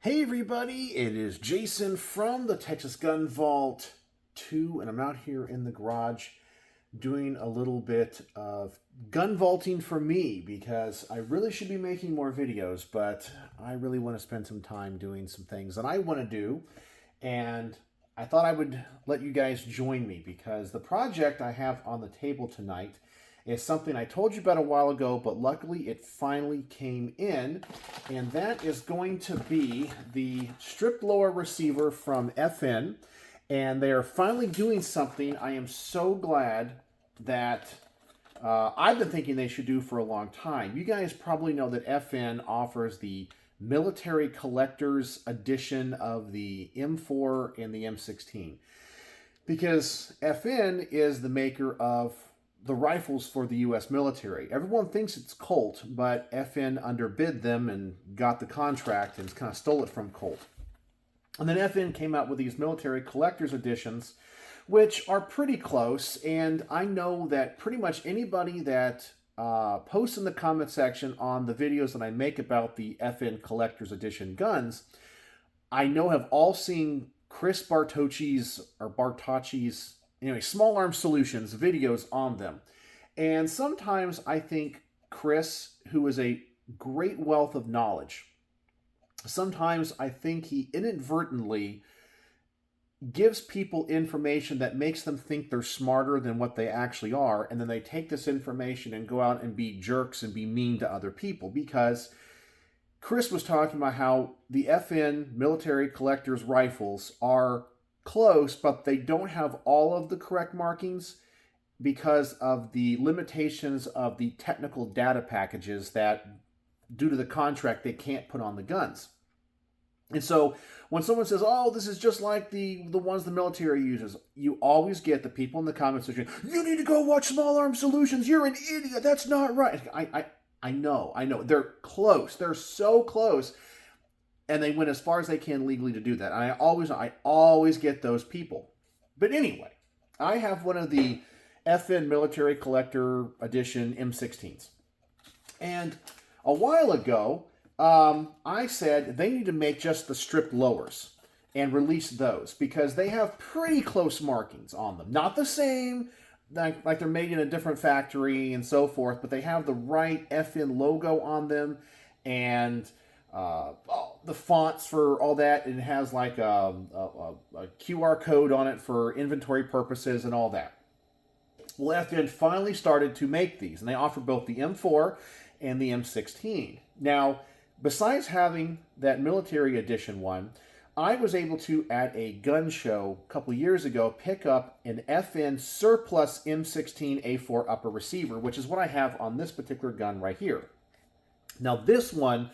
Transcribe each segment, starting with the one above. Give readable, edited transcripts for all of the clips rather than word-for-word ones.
Hey everybody, it is Jason from the Texas Gun Vault 2, and I'm out here in the garage doing a little bit of gun vaulting for me because I really should be making more videos, but I really want to spend some time doing some things that I want to do, and I thought I would let you guys join me because the project I have on the table tonight is something I told you about a while ago, but luckily it finally came in, and that is going to be the strip lower receiver from FN, and they are finally doing something I am so glad that I've been thinking they should do for a long time. You guys probably know that FN offers the military collector's edition of the M4 and the M16, because FN is the maker of the rifles for the U.S. military. Everyone thinks it's Colt, but FN underbid them and got the contract and kind of stole it from Colt. And then FN came out with these military collector's editions, which are pretty close. And I know that pretty much anybody that posts in the comment section on the videos that I make about the FN collector's edition guns, I know have all seen Chris Bartocci's anyway, Small Arms Solutions videos on them. And sometimes I think Chris, who is a great wealth of knowledge, sometimes I think he inadvertently gives people information that makes them think they're smarter than what they actually are, and then they take this information and go out and be jerks and be mean to other people. Because Chris was talking about how the FN military collector's rifles are close, but they don't have all of the correct markings because of the limitations of the technical data packages that, due to the contract, they can't put on the guns. And so when someone says, oh, this is just like the ones the military uses, you always get the people in the comment section, you need to go watch Small Arms Solutions, you're an idiot, that's not right. I know, they're close, they're so close. And they went as far as they can legally to do that. And I always get those people. But anyway, I have one of the FN Military Collector Edition M16s. And a while ago, I said they need to make just the strip lowers and release those because they have pretty close markings on them. Not the same, like they're made in a different factory and so forth, but they have the right FN logo on them, and the fonts for all that, and it has like a QR code on it for inventory purposes and all that. Well, FN finally started to make these, and they offer both the M4 and the M16. Now, besides having that military edition one, I was able to, at a gun show a couple years ago, pick up an FN surplus M16A4 upper receiver, which is what I have on this particular gun right here. Now, this one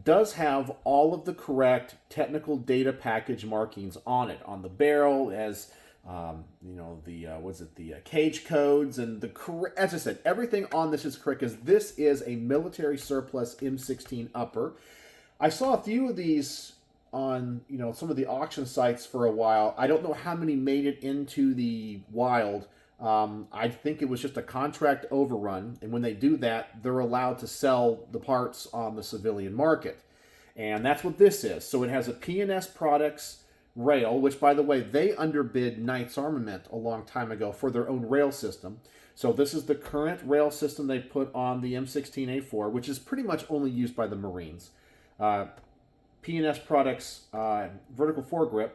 does have all of the correct technical data package markings on it. On the barrel, as the cage codes and the correct. As I said, everything on this is correct because this is a military surplus M16 upper. I saw a few of these on some of the auction sites for a while. I don't know how many made it into the wild. I think it was just a contract overrun, and when they do that, they're allowed to sell the parts on the civilian market. And that's what this is. So it has a P&S Products rail, which, by the way, they underbid Knight's Armament a long time ago for their own rail system. So this is the current rail system they put on the M16A4, which is pretty much only used by the Marines. P&S Products vertical foregrip,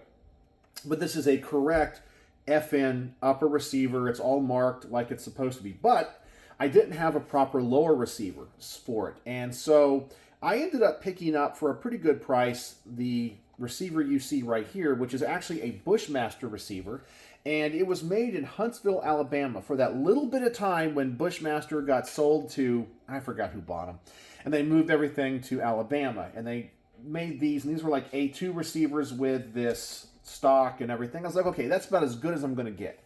but this is a correct FN upper receiver. It's all marked like it's supposed to be, but I didn't have a proper lower receiver for it, and so I ended up picking up for a pretty good price the receiver you see right here, which is actually a Bushmaster receiver, and it was made in Huntsville, Alabama for that little bit of time when Bushmaster got sold to, I forgot who bought them, and they moved everything to Alabama, and they made these, and these were like A2 receivers with this stock and everything. I was like, okay, that's about as good as I'm going to get.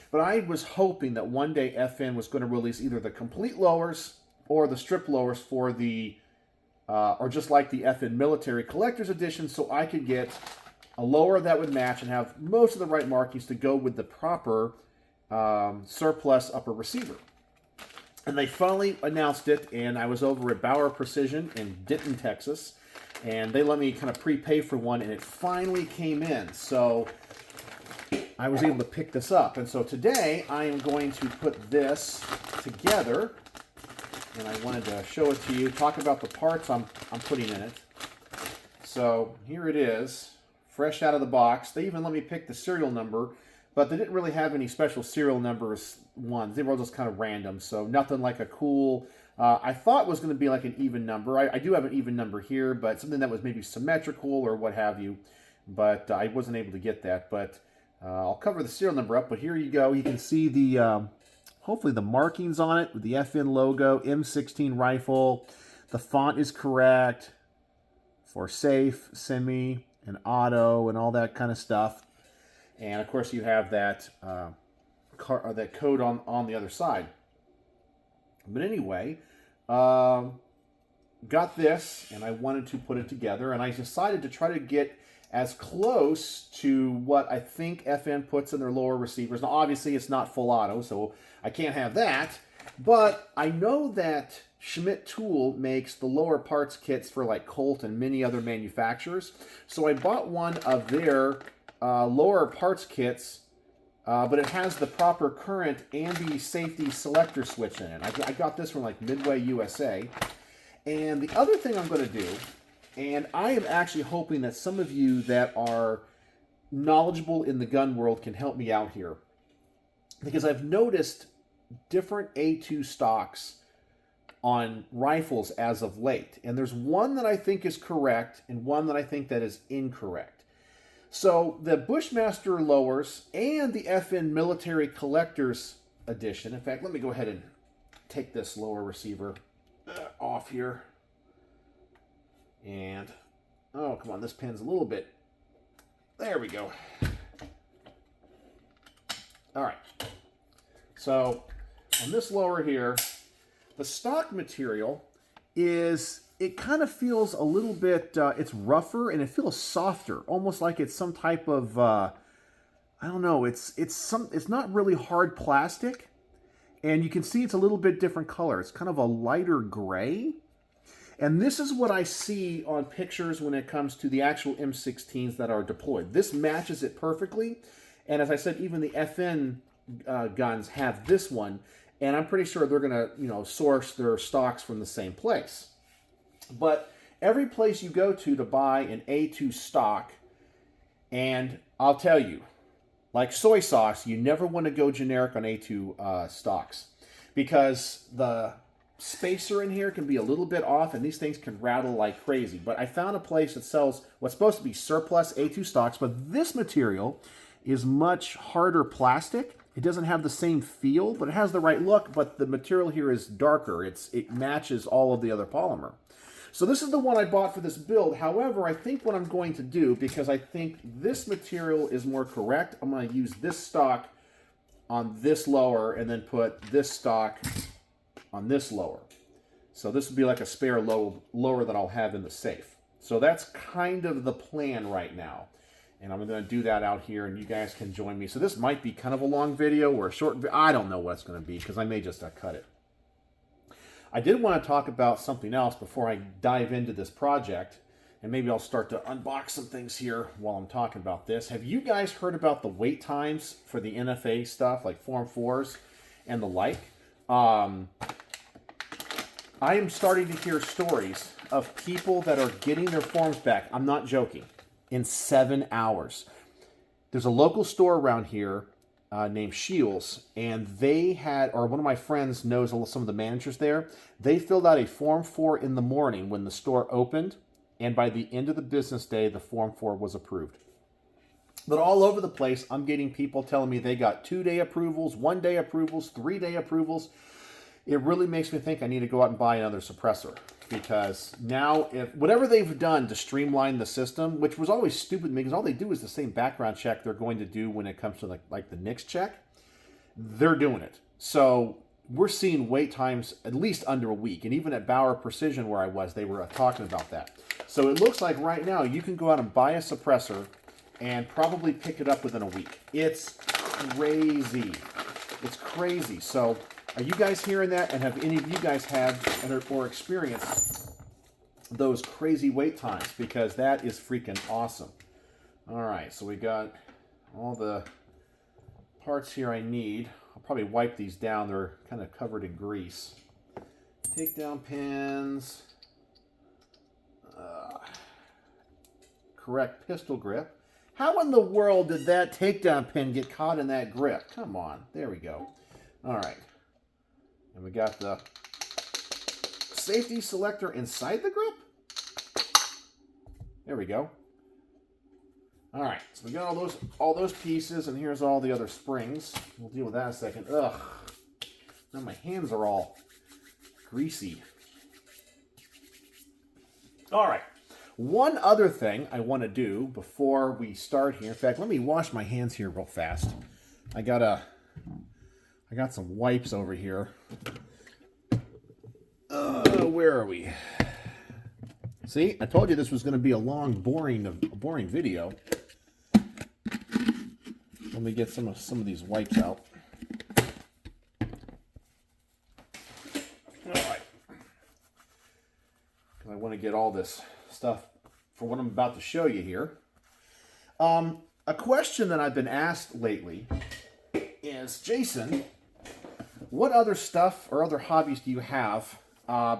But I was hoping that one day FN was going to release either the complete lowers or the strip lowers for the, or just like the FN Military Collector's Edition, so I could get a lower that would match and have most of the right markings to go with the proper surplus upper receiver. And they finally announced it, and I was over at Bauer Precision in Denton, Texas. And they let me kind of prepay for one, and it finally came in. So I was able to pick this up. And so today I am going to put this together, and I wanted to show it to you, talk about the parts I'm putting in it. So here it is, fresh out of the box. They even let me pick the serial number, but they didn't really have any special serial numbers ones. They were all just kind of random, so nothing like a cool, I thought was going to be like an even number. I do have an even number here, but something that was maybe symmetrical or what have you, but I wasn't able to get that. But I'll cover the serial number up, but here you go. You can see the, hopefully the markings on it with the FN logo, M16 rifle. The font is correct for safe, semi, and auto, and all that kind of stuff. And of course, you have that that code on the other side. But anyway, got this, and I wanted to put it together, and I decided to try to get as close to what I think FN puts in their lower receivers. Now, obviously, it's not full auto, so I can't have that. But I know that Schmidt Tool makes the lower parts kits for like Colt and many other manufacturers. So I bought one of their lower parts kits, but it has the proper current and the safety selector switch in it. I got this from like Midway USA. And the other thing I'm going to do, and I am actually hoping that some of you that are knowledgeable in the gun world can help me out here, because I've noticed different A2 stocks on rifles as of late. And there's one that I think is correct and one that I think that is incorrect. So the Bushmaster lowers and the FN Military Collectors Edition. In fact, let me go ahead and take this lower receiver off here. And, oh, come on, this pin's a little bit. There we go. All right. So on this lower here, the stock material is, it kind of feels a little bit, it's rougher and it feels softer, almost like it's some type of, I don't know, it's not really hard plastic, and you can see it's a little bit different color. It's kind of a lighter gray, and this is what I see on pictures when it comes to the actual M16s that are deployed. This matches it perfectly, and as I said, even the FN guns have this one, and I'm pretty sure they're going to, source their stocks from the same place. But every place you go to buy an A2 stock, and I'll tell you, like soy sauce, you never want to go generic on A2 stocks, because the spacer in here can be a little bit off, and these things can rattle like crazy. But I found a place that sells what's supposed to be surplus A2 stocks, but this material is much harder plastic. It doesn't have the same feel, but it has the right look, but the material here is darker. It matches all of the other polymer. So this is the one I bought for this build. However, I think what I'm going to do, because I think this material is more correct, I'm going to use this stock on this lower and then put this stock on this lower. So this would be like a spare lower that I'll have in the safe. So that's kind of the plan right now. And I'm going to do that out here, and you guys can join me. So this might be kind of a long video or a short video. I don't know what it's going to be, because I may just cut it. I did want to talk about something else before I dive into this project, and maybe I'll start to unbox some things here while I'm talking about this. Have you guys heard about the wait times for the NFA stuff, like Form 4s and the like? I am starting to hear stories of people that are getting their forms back. I'm not joking. In 7 hours. There's a local store around here named Shields, and they had, or one of my friends knows some of the managers there, they filled out a Form 4 in the morning when the store opened, and by the end of the business day, the Form 4 was approved. But all over the place, I'm getting people telling me they got 2-day approvals, 1-day approvals, 3-day approvals. It really makes me think I need to go out and buy another suppressor, because now, if whatever they've done to streamline the system, which was always stupid to me, because all they do is the same background check they're going to do when it comes to like the NICS check, they're doing it. So we're seeing wait times at least under a week, and even at Bauer Precision where I was, they were talking about that. So it looks like right now you can go out and buy a suppressor and probably pick it up within a week. It's crazy. It's crazy. So are you guys hearing that? And have any of you guys had or experienced those crazy wait times, because that is freaking awesome. All right, so we got all the parts here I need. I'll probably wipe these down. They're kind of covered in grease. Takedown pins. Correct pistol grip. How in the world did that takedown pin get caught in that grip? Come on. There we go. All right. And we got the safety selector inside the grip. There we go. All right. So we got all those pieces, and here's all the other springs. We'll deal with that in a second. Ugh. Now my hands are all greasy. All right. One other thing I want to do before we start here. In fact, let me wash my hands here real fast. I got some wipes over here. Where are we? See, I told you this was going to be a long, boring video. Let me get some of these wipes out. All right. I want to get all this stuff for what I'm about to show you here. A question that I've been asked lately is, Jason, what other stuff or other hobbies do you have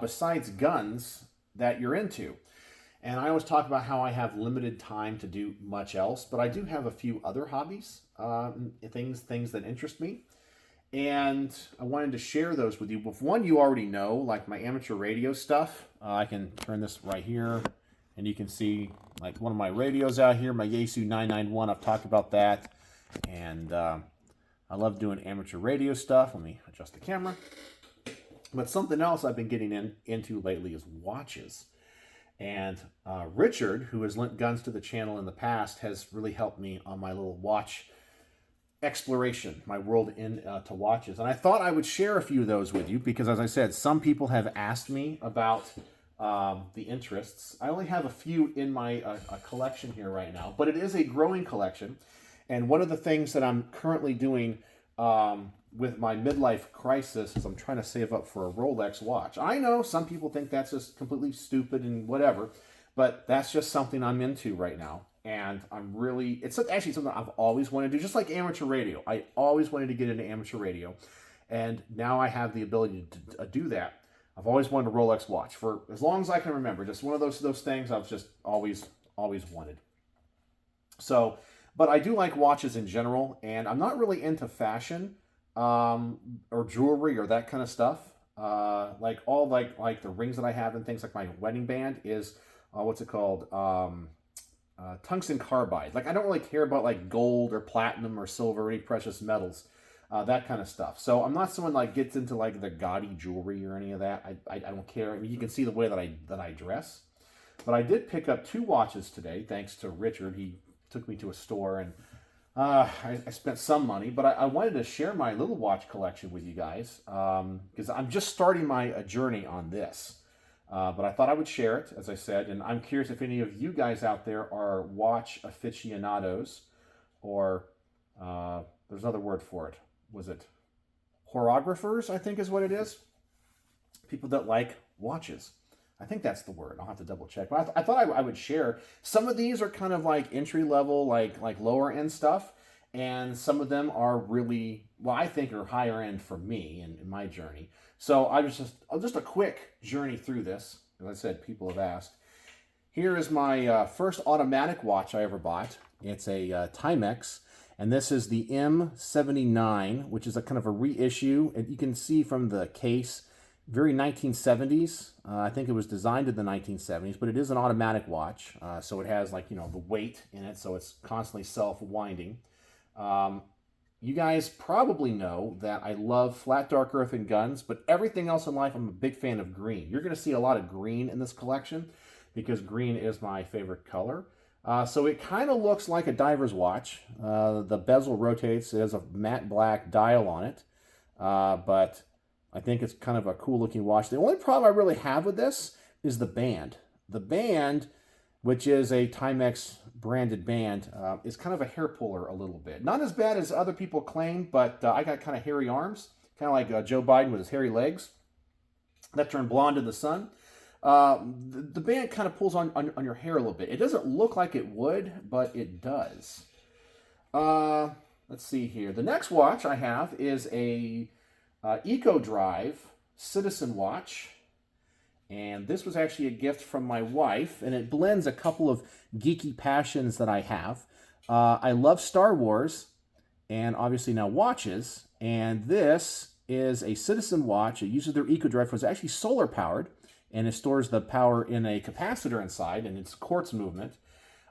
besides guns that you're into? And I always talk about how I have limited time to do much else, but I do have a few other hobbies, things that interest me. And I wanted to share those with you. But one you already know, like my amateur radio stuff. I can turn this right here, and you can see like one of my radios out here, my Yaesu 991. I've talked about that. And I love doing amateur radio stuff. Let me adjust the camera. But something else I've been getting into lately is watches. And Richard, who has lent guns to the channel in the past, has really helped me on my little watch exploration, my world into watches. And I thought I would share a few of those with you because, as I said, some people have asked me about the interests. I only have a few in my collection here right now, but it is a growing collection. And one of the things that I'm currently doing with my midlife crisis is I'm trying to save up for a Rolex watch. I know some people think that's just completely stupid and whatever, but that's just something I'm into right now. And I'm really, it's actually something I've always wanted to do, just like amateur radio. I always wanted to get into amateur radio, and now I have the ability to do that. I've always wanted a Rolex watch for as long as I can remember. Just one of those things I've just always wanted. So, but I do like watches in general, and I'm not really into fashion or jewelry or that kind of stuff. Like the rings that I have and things like my wedding band is what's it called? Tungsten carbide. Like I don't really care about like gold or platinum or silver or any precious metals, that kind of stuff. So I'm not someone like gets into like the gaudy jewelry or any of that. I don't care. I mean, you can see the way that I dress. But I did pick up 2 watches today, thanks to Richard. He took me to a store, and I spent some money. But I wanted to share my little watch collection with you guys because I'm just starting my journey on this. But I thought I would share it, as I said, and I'm curious if any of you guys out there are watch aficionados, or there's another word for it. Was it horographers, I think is what it is? People that like watches. I think that's the word. I'll have to double check. But I thought I would share. Some of these are kind of like entry level, like lower end stuff, and some of them are really, well, I think are higher end for me in my journey. So just a quick journey through this. As I said, people have asked. Here is my first automatic watch I ever bought. It's a Timex, and this is the M79, which is a kind of a reissue. And you can see from the case, very 1970s. I think it was designed in the 1970s, but it is an automatic watch. So it has like, the weight in it, so it's constantly self-winding. You guys probably know that I love flat dark earth and guns, but everything else in life, I'm a big fan of green. You're going to see a lot of green in this collection because green is my favorite color. So it kind of looks like a diver's watch. The bezel rotates. It has a matte black dial on it, but I think it's kind of a cool looking watch. The only problem I really have with this is the band. The band, which is a Timex branded band, is kind of a hair puller a little bit. Not as bad as other people claim, but I got kind of hairy arms, kind of like Joe Biden with his hairy legs that turn blonde in the sun. The band kind of pulls on your hair a little bit. It doesn't look like it would, but it does. Let's see here. The next watch I have is a Eco Drive Citizen watch. And this was actually a gift from my wife, and it blends a couple of geeky passions that I have. I love Star Wars, and obviously now watches, and this is a Citizen watch. It uses their Eco Drive. It's actually solar powered, and it stores the power in a capacitor inside, and it's quartz movement.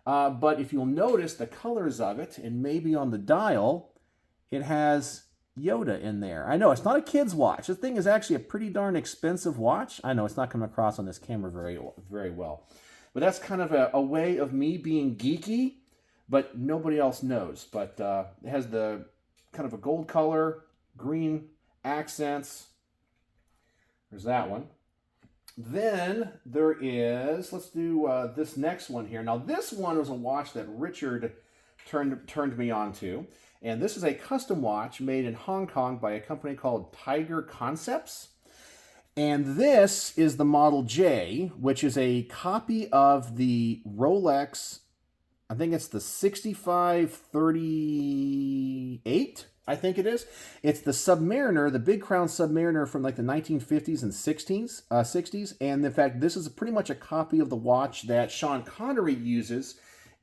But if you'll notice the colors of it, and maybe on the dial, it has Yoda in there. I know it's not a kid's watch. This thing is actually a pretty darn expensive watch. I know it's not coming across on this camera very well. But that's kind of a way of me being geeky, but nobody else knows. But it has the kind of a gold color, green accents. There's that one. Then there is, let's do this next one here. Now this one was a watch that Richard turned me on to. And this is a custom watch made in Hong Kong by a company called Tiger Concepts. And this is the Model J, which is a copy of the Rolex, I think it's the 6538, I think it is. It's the Submariner, the Big Crown Submariner from like the 1950s and 60s. And in fact, this is pretty much a copy of the watch that Sean Connery uses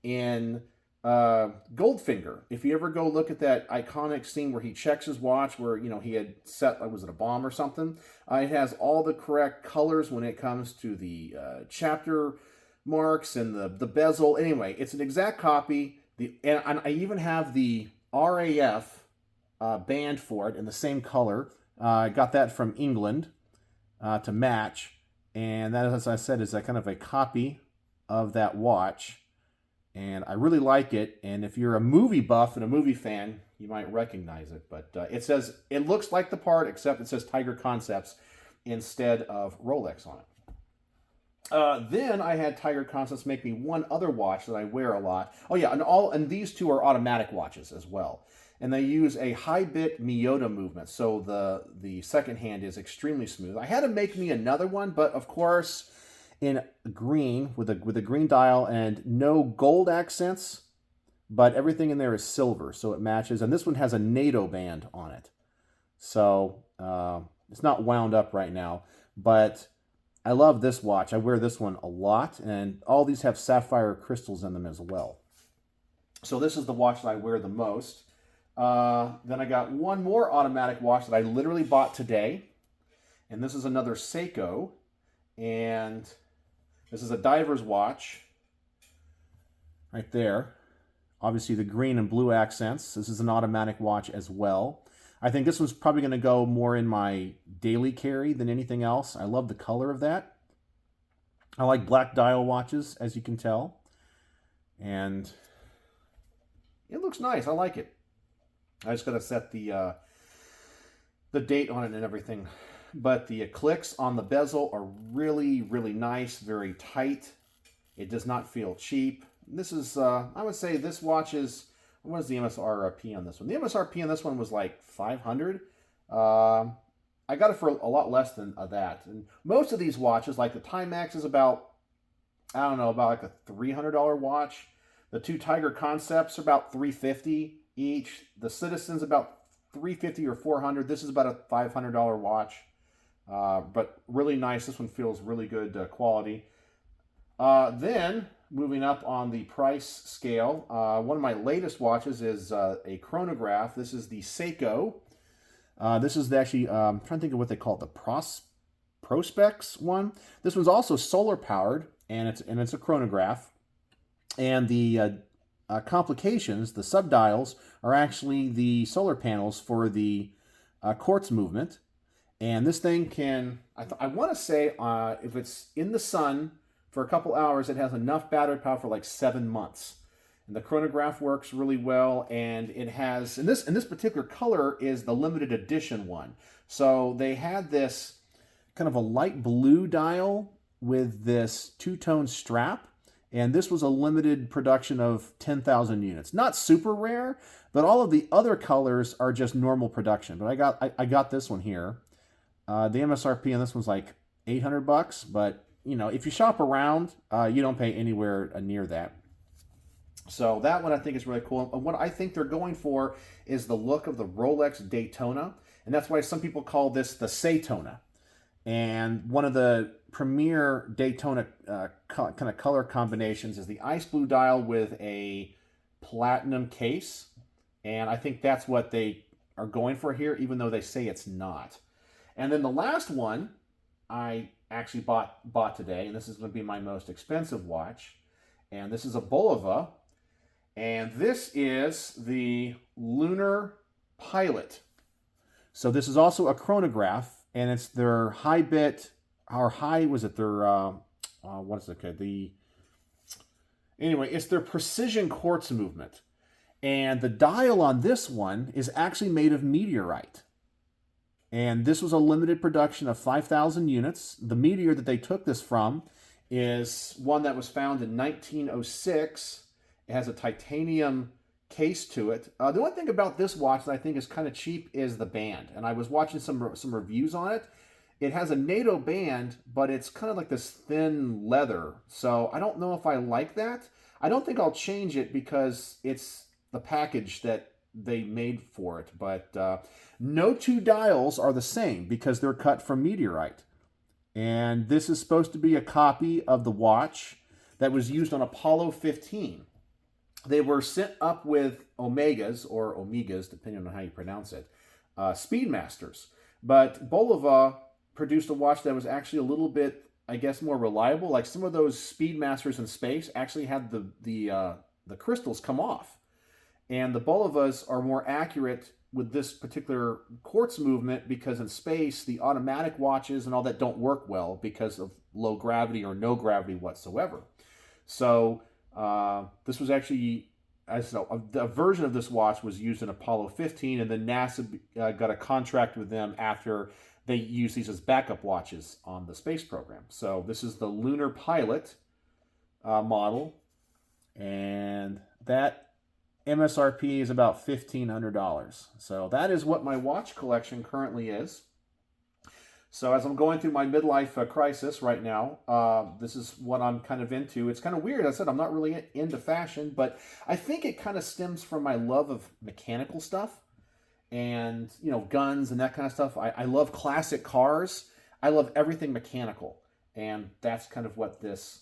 in Goldfinger. If you ever go look at that iconic scene where he checks his watch, where he had set, was it a bomb or something? It has all the correct colors when it comes to the chapter marks and the bezel. Anyway, it's an exact copy. And I even have the RAF band for it in the same color. I got that from England to match, and that, as I said, is a kind of a copy of that watch. And I really like it. And if you're a movie buff and a movie fan, you might recognize it. But it looks like the part, except it says Tiger Concepts instead of Rolex on it. Then I had Tiger Concepts make me one other watch that I wear a lot. Oh yeah, and these two are automatic watches as well. And they use a high-bit Miyota movement, so the second hand is extremely smooth. I had to make me another one, but of course, in green, with a green dial and no gold accents, but everything in there is silver, so it matches. And this one has a NATO band on it. So it's not wound up right now, but I love this watch. I wear this one a lot, and all these have sapphire crystals in them as well. So this is the watch that I wear the most. Then I got one more automatic watch that I literally bought today, and this is another Seiko, and this is a diver's watch right there. Obviously the green and blue accents. This is an automatic watch as well. I think this one's probably going to go more in my daily carry than anything else. I love the color of that. I like black dial watches, as you can tell. And it looks nice. I like it. I just got to set the date on it and everything. But the clicks on the bezel are really, really nice, very tight. It does not feel cheap. This is, I would say this watch is, what is the MSRP on this one? The MSRP on this one was like $500. I got it for a lot less than that. And most of these watches, like the Timex is about, I don't know, about like a $300 watch. The two Tiger Concepts are about $350 each. The Citizen's about $350 or $400. This is about a $500 watch. But really nice. This one feels really good quality. Then, moving up on the price scale, one of my latest watches is a chronograph. This is the Seiko. This is actually, I'm trying to think of what they call it, the Prospex one. This one's also solar powered, and it's a chronograph. And the complications, the subdials, are actually the solar panels for the quartz movement. And this thing can, I want to say, if it's in the sun for a couple hours, it has enough battery power for like 7 months. And the chronograph works really well, and it has, and this particular color is the limited edition one. So they had this kind of a light blue dial with this two-tone strap, and this was a limited production of 10,000 units. Not super rare, but all of the other colors are just normal production. But I got this one here. The MSRP on this one's like $800, but you know, if you shop around, you don't pay anywhere near that. So that one I think is really cool. And what I think they're going for is the look of the Rolex Daytona. And that's why some people call this the Saytona. And one of the premier Daytona kind of color combinations is the ice blue dial with a platinum case. And I think that's what they are going for here, even though they say it's not. And then the last one I actually bought today, and this is going to be my most expensive watch. And this is a Bulova. And this is the Lunar Pilot. So this is also a chronograph, and it's their high bit, or high, was it their, what is it called? Anyway, it's their precision quartz movement. And the dial on this one is actually made of meteorite. And this was a limited production of 5,000 units. The meteor that they took this from is one that was found in 1906. It has a titanium case to it. The one thing about this watch that I think is kind of cheap is the band. And I was watching some reviews on it. It has a NATO band, but it's kind of like this thin leather. So I don't know if I like that. I don't think I'll change it because it's the package that they made for it. But no two dials are the same because they're cut from meteorite. And this is supposed to be a copy of the watch that was used on Apollo 15. They were sent up with Omegas, or Omegas, depending on how you pronounce it, Speedmasters. But Bulova produced a watch that was actually a little bit, I guess, more reliable. Like some of those Speedmasters in space actually had the crystals come off. And the Bulovas are more accurate with this particular quartz movement because in space, the automatic watches and all that don't work well because of low gravity or no gravity whatsoever. So this was actually, a version of this watch was used in Apollo 15, and then NASA got a contract with them after they used these as backup watches on the space program. So this is the Lunar Pilot model, and that MSRP is about $1,500. So that is what my watch collection currently is. So as I'm going through my midlife crisis right now, this is what I'm kind of into. It's kind of weird. I said I'm not really into fashion, but I think it kind of stems from my love of mechanical stuff and, you know, guns and that kind of stuff. I love classic cars. I love everything mechanical. And that's kind of what this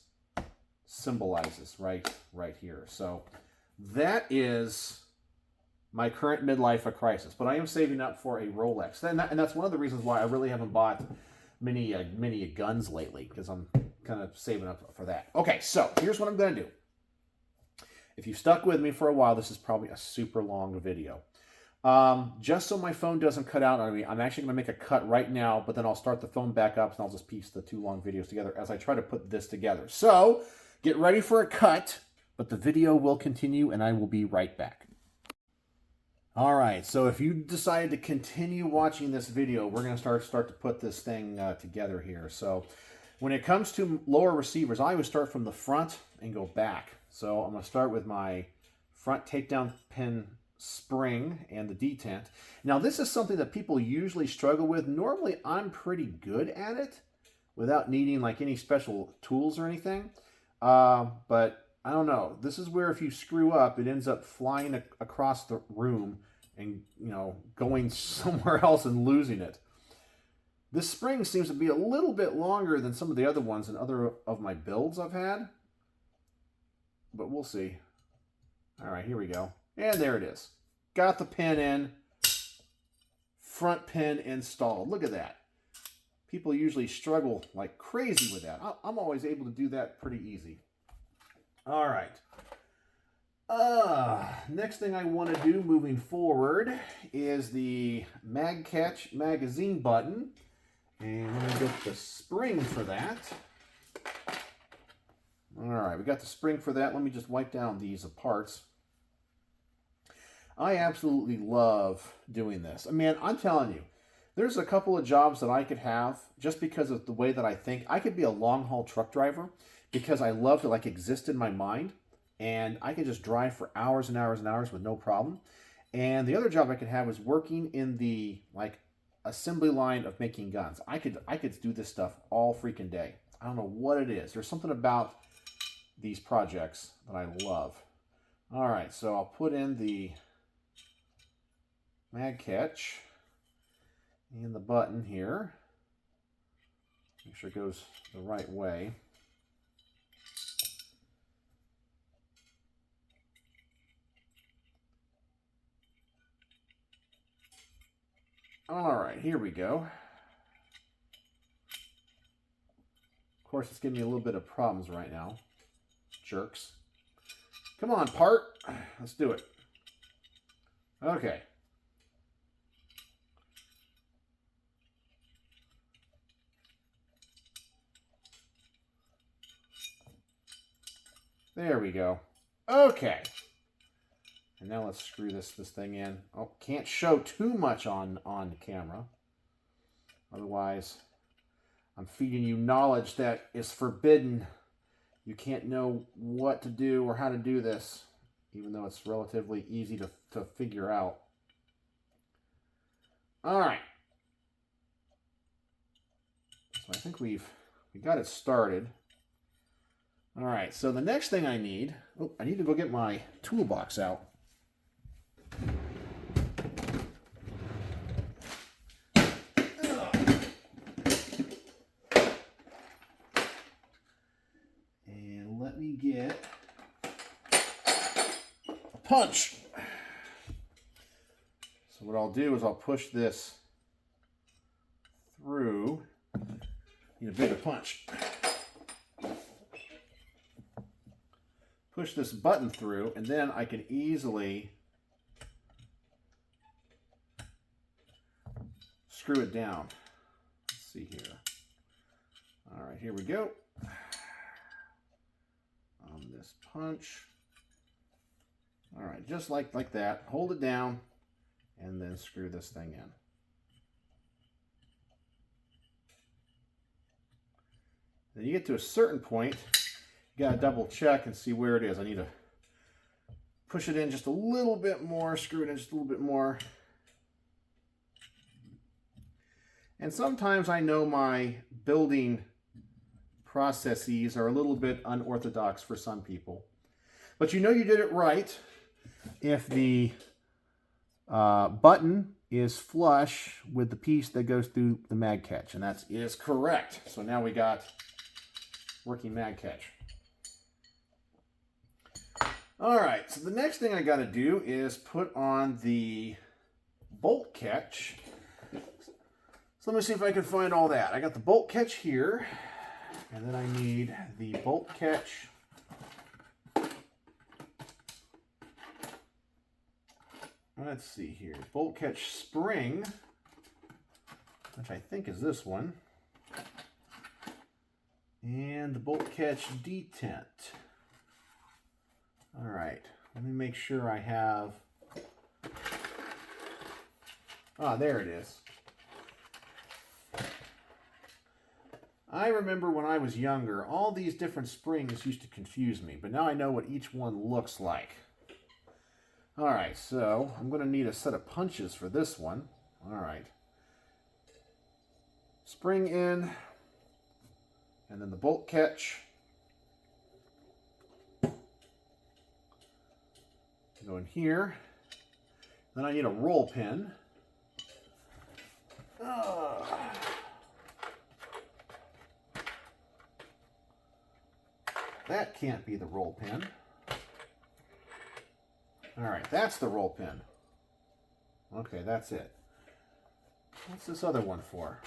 symbolizes right here. So that is my current midlife crisis, but I am saving up for a Rolex, and that's one of the reasons why I really haven't bought many guns lately, because I'm kind of saving up for that. Okay, so here's what I'm going to do. If you've stuck with me for a while, this is probably a super long video. Just so my phone doesn't cut out on me, I'm actually going to make a cut right now, but then I'll start the phone back up, and I'll just piece the two long videos together as I try to put this together. So get ready for a cut, but the video will continue, and I will be right back. All right, so if you decided to continue watching this video, we're going to start to put this thing together here. So when it comes to lower receivers, I always start from the front and go back. So I'm going to start with my front takedown pin spring and the detent. Now this is something that people usually struggle with. Normally I'm pretty good at it without needing like any special tools or anything. But I don't know. This is where if you screw up, it ends up flying across the room and, you know, going somewhere else and losing it. This spring seems to be a little bit longer than some of the other ones in other of my builds I've had. But we'll see. All right, here we go. And there it is. Got the pin in. Front pin installed. Look at that. People usually struggle like crazy with that. I'm always able to do that pretty easy. All right. Next thing I want to do moving forward is the mag catch magazine button. And I'm going to get the spring for that. All right, we got the spring for that. Let me just wipe down these parts. I absolutely love doing this. I mean, I'm telling you, there's a couple of jobs that I could have just because of the way that I think. I could be a long-haul truck driver because I love to like exist in my mind, and I could just drive for hours and hours and hours with no problem. And the other job I could have is working in the like assembly line of making guns. I could do this stuff all freaking day. I don't know what it is. There's something about these projects that I love. All right, so I'll put in the mag catch and the button here. Make sure it goes the right way. All right, here we go. Of course, it's giving me a little bit of problems right now. Jerks. Come on, part. Let's do it. Okay. There we go. Okay. And now let's screw this thing in. Oh, can't show too much on camera. Otherwise, I'm feeding you knowledge that is forbidden. You can't know what to do or how to do this, even though it's relatively easy to figure out. All right. So I think we got it started. All right, so the next thing I need, I need to go get my toolbox out. And let me get a punch. So what I'll do is I'll push this through. Need a bigger punch. Push this button through, and then I can easily screw it down. Let's see here. All right, here we go. On this punch. All right, just like that. Hold it down, and then screw this thing in. Then you get to a certain point, you got to double check and see where it is. I need to push it in just a little bit more, screw it in just a little bit more. And sometimes I know my building processes are a little bit unorthodox for some people. But you know you did it right if the button is flush with the piece that goes through the mag catch. And that is correct. So now we got working mag catch. All right, so the next thing I got to do is put on the bolt catch. So let me see if I can find all that. I got the bolt catch here, and then I need the bolt catch let's see here. Bolt catch spring, which I think is this one. And the bolt catch detent. All right, let me make sure I have, there it is. I remember when I was younger, all these different springs used to confuse me, but now I know what each one looks like. All right, so I'm going to need a set of punches for this one. All right. Spring in, and then the bolt catch. Go in here. Then I need a roll pin. That can't be the roll pin. All right, that's the roll pin. Okay, that's it. What's this other one for?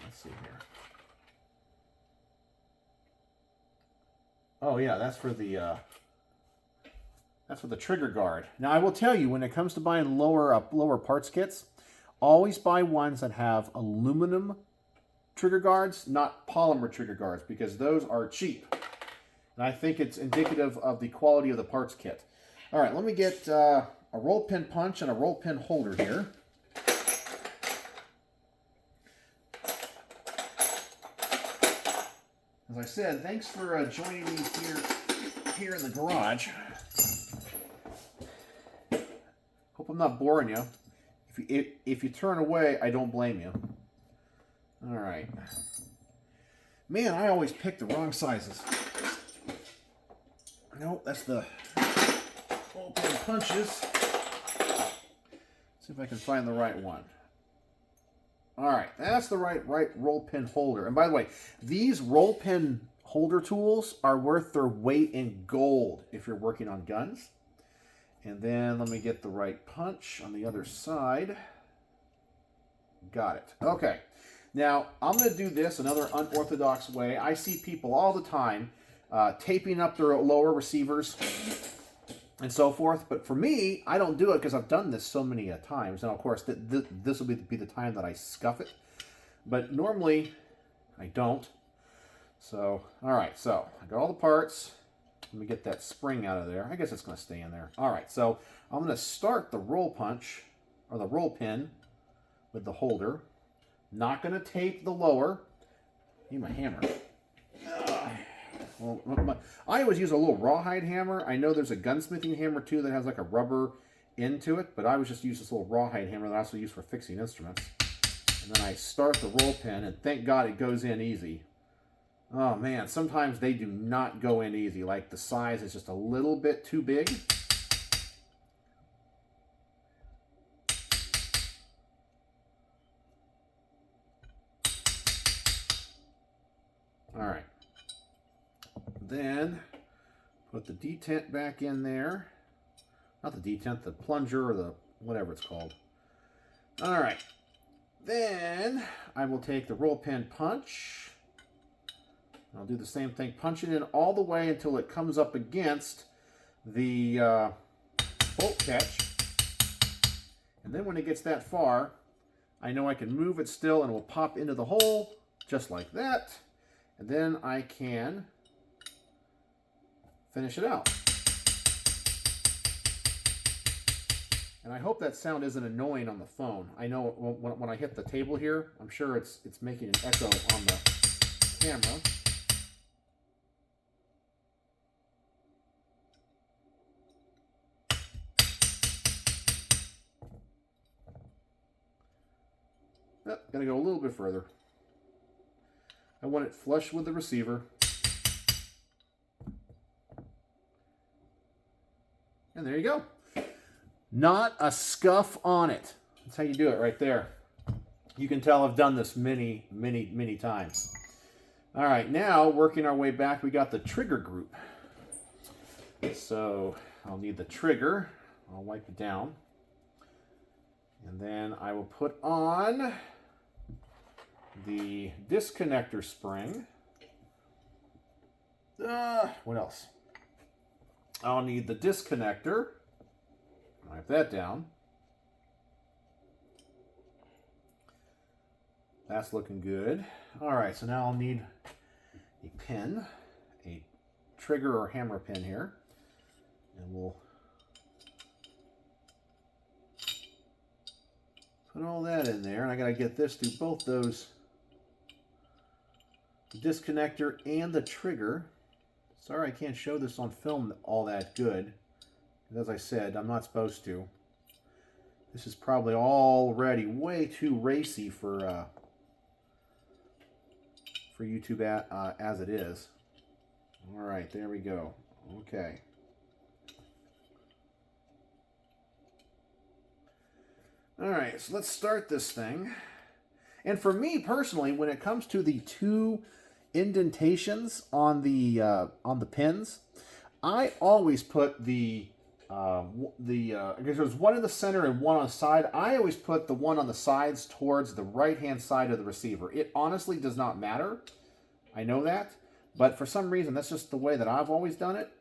Let's see here. Oh yeah, that's for the trigger guard. Now I will tell you, when it comes to buying lower parts kits, always buy ones that have aluminum trigger guards, not polymer trigger guards, because those are cheap. And I think it's indicative of the quality of the parts kit. All right, let me get a roll pin punch and a roll pin holder here. As I said, thanks for joining me here in the garage. Hope I'm not boring you. If you turn away, I don't blame you. All right. Man, I always pick the wrong sizes. Nope, that's the roll pin punches. See if I can find the right one. All right, that's the right roll pin holder. And by the way, these roll pin holder tools are worth their weight in gold if you're working on guns. And then let me get the right punch on the other side. Got it. Okay. Now, I'm going to do this another unorthodox way. I see people all the time taping up their lower receivers and so forth. But for me, I don't do it because I've done this so many times. And of course, this will be the time that I scuff it. But normally, I don't. So, all right. So, I got all the parts. Let me get that spring out of there. I guess it's going to stay in there. All right. So, I'm going to start the roll punch, or the roll pin, with the holder. Not going to tape the lower. Need my hammer. Well, I always use a little rawhide hammer. I know there's a gunsmithing hammer too that has like a rubber end to it, but I always just use this little rawhide hammer that I also use for fixing instruments. And then I start the roll pin, and thank God it goes in easy. Oh man, sometimes they do not go in easy. Like the size is just a little bit too big. All right. Then put the detent back in there. Not the detent, the plunger or the whatever it's called. All right. Then I will take the roll pin punch. I'll do the same thing, punch it in all the way until it comes up against the bolt catch. And then when it gets that far, I know I can move it still and it will pop into the hole just like that. And then I can finish it out. And I hope that sound isn't annoying on the phone. I know when I hit the table here, I'm sure it's making an echo on the camera. Oh, gotta go a little bit further. I want it flush with the receiver. And there you go. Not a scuff on it. That's how you do it right there. You can tell I've done this many, many, many times. All right, now working our way back, we got the trigger group. So I'll need the trigger. I'll wipe it down. And then I will put on the disconnector spring. What else? I'll need the disconnector. Wipe that down. That's looking good. All right, so now I'll need a pin, a trigger or hammer pin here. And we'll put all that in there. And I got to get this through both those, the disconnector and the trigger. Sorry I can't show this on film all that good. As I said, I'm not supposed to. This is probably already way too racy for YouTube as it is. All right, there we go. Okay. All right, so let's start this thing. And for me personally, when it comes to the two indentations on the pins, I always put because there's one in the center and one on the side. I always put the one on the sides towards the right-hand side of the receiver. It honestly does not matter. I know that. But for some reason, that's just the way that I've always done it.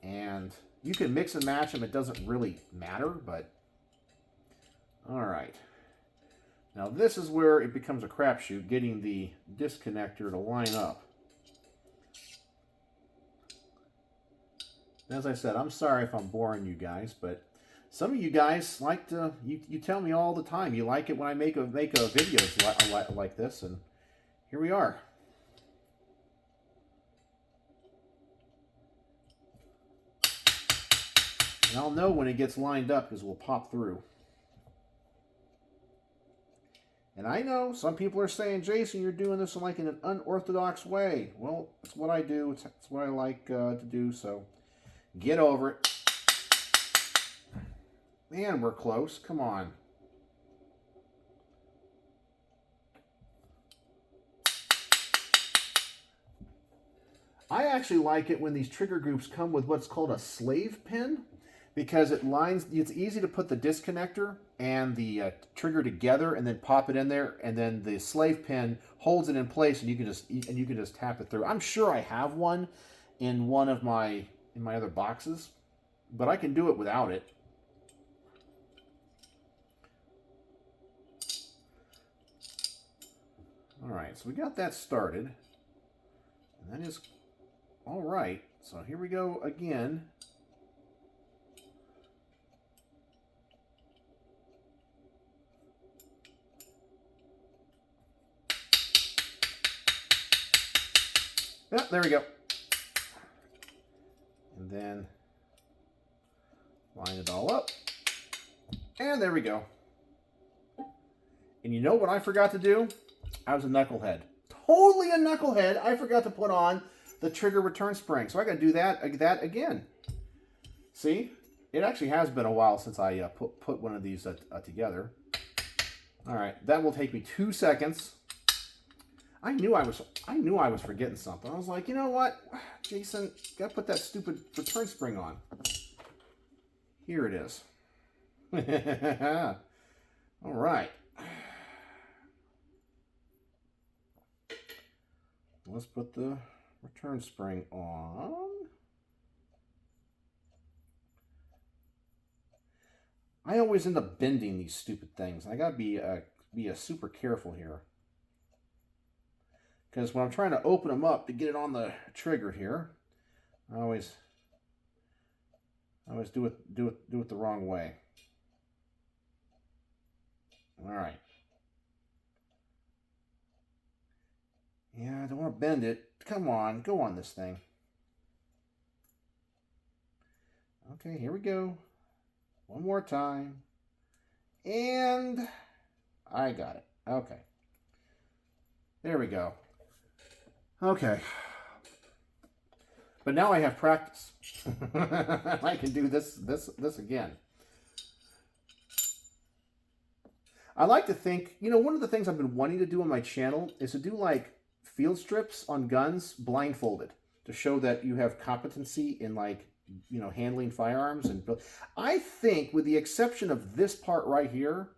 And you can mix and match them. It doesn't really matter, but... All right. Now this is where it becomes a crapshoot, getting the disconnector to line up. As I said, I'm sorry if I'm boring you guys, but some of you guys like to, you tell me all the time, you like it when I make a videos like this, and here we are. And I'll know when it gets lined up because we'll pop through. And I know some people are saying, Jason, you're doing this in like in an unorthodox way. Well, it's what I do. It's what I like to do. So get over it. Man, we're close. Come on. I actually like it when these trigger groups come with what's called a slave pin, because it's easy to put the disconnector and the trigger together and then pop it in there, and then the slave pin holds it in place, and you can just tap it through. I'm sure I have one in one of my other boxes, but I can do it without it. All right, so we got that started, and that is all right. So here we go again. Yeah, there we go. And then line it all up. And there we go. And you know what I forgot to do? I was a knucklehead. Totally a knucklehead. I forgot to put on the trigger return spring. So I got to do that again. See? It actually has been a while since I put one of these together. All right. That will take me 2 seconds. I knew I was forgetting something. I was like, you know what, Jason, gotta put that stupid return spring on. Here it is. All right. Let's put the return spring on. I always end up bending these stupid things. I gotta be super careful here. Because when I'm trying to open them up to get it on the trigger here, I always do it the wrong way. All right. Yeah, I don't want to bend it. Come on, go on this thing. Okay, here we go. One more time. And I got it. Okay. There we go. Okay. But now I have practice. I can do this again. I like to think, you know, one of the things I've been wanting to do on my channel is to do like field strips on guns blindfolded to show that you have competency in, like, you know, handling firearms. And I think, with the exception of this part right here,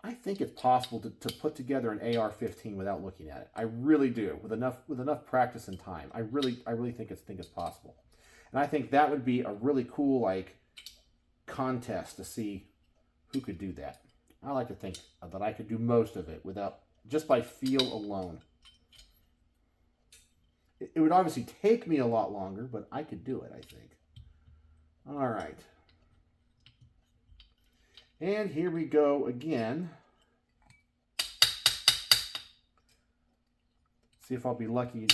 I think it's possible to put together an AR-15 without looking at it. I really do, with enough practice and time. I really think it's possible, and I think that would be a really cool, like, contest to see who could do that. I like to think that I could do most of it without, just by feel alone. It would obviously take me a lot longer, but I could do it, I think. All right. And here we go again. See if I'll be lucky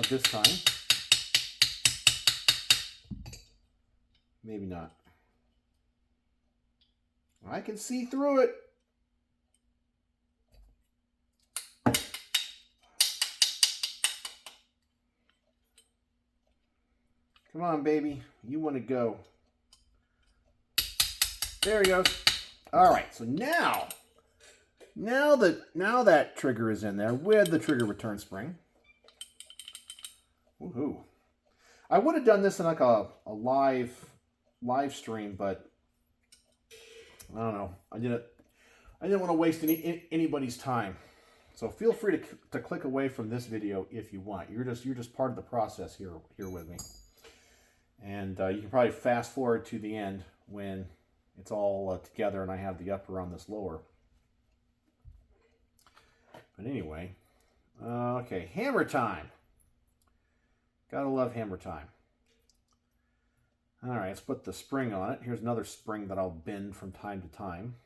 this time. Maybe not. I can see through it. Come on, baby. You want to go. There he goes. All right, so now that trigger is in there with the trigger return spring. Woohoo! I would have done this in like a live stream, but I don't know. I didn't want to waste anybody's time. So feel free to click away from this video if you want. You're just part of the process here with me, and you can probably fast forward to the end when it's all together and I have the upper on this lower. But anyway, okay, hammer time. Gotta love hammer time. All right, let's put the spring on it. Here's another spring that I'll bend from time to time.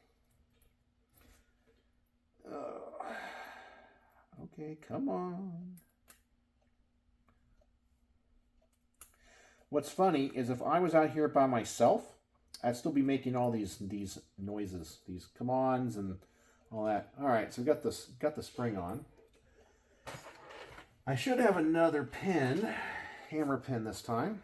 Okay, come on. What's funny is if I was out here by myself, I'd still be making all these noises, these come-ons and all that. All right, so got the spring on. I should have another pin, hammer pin this time.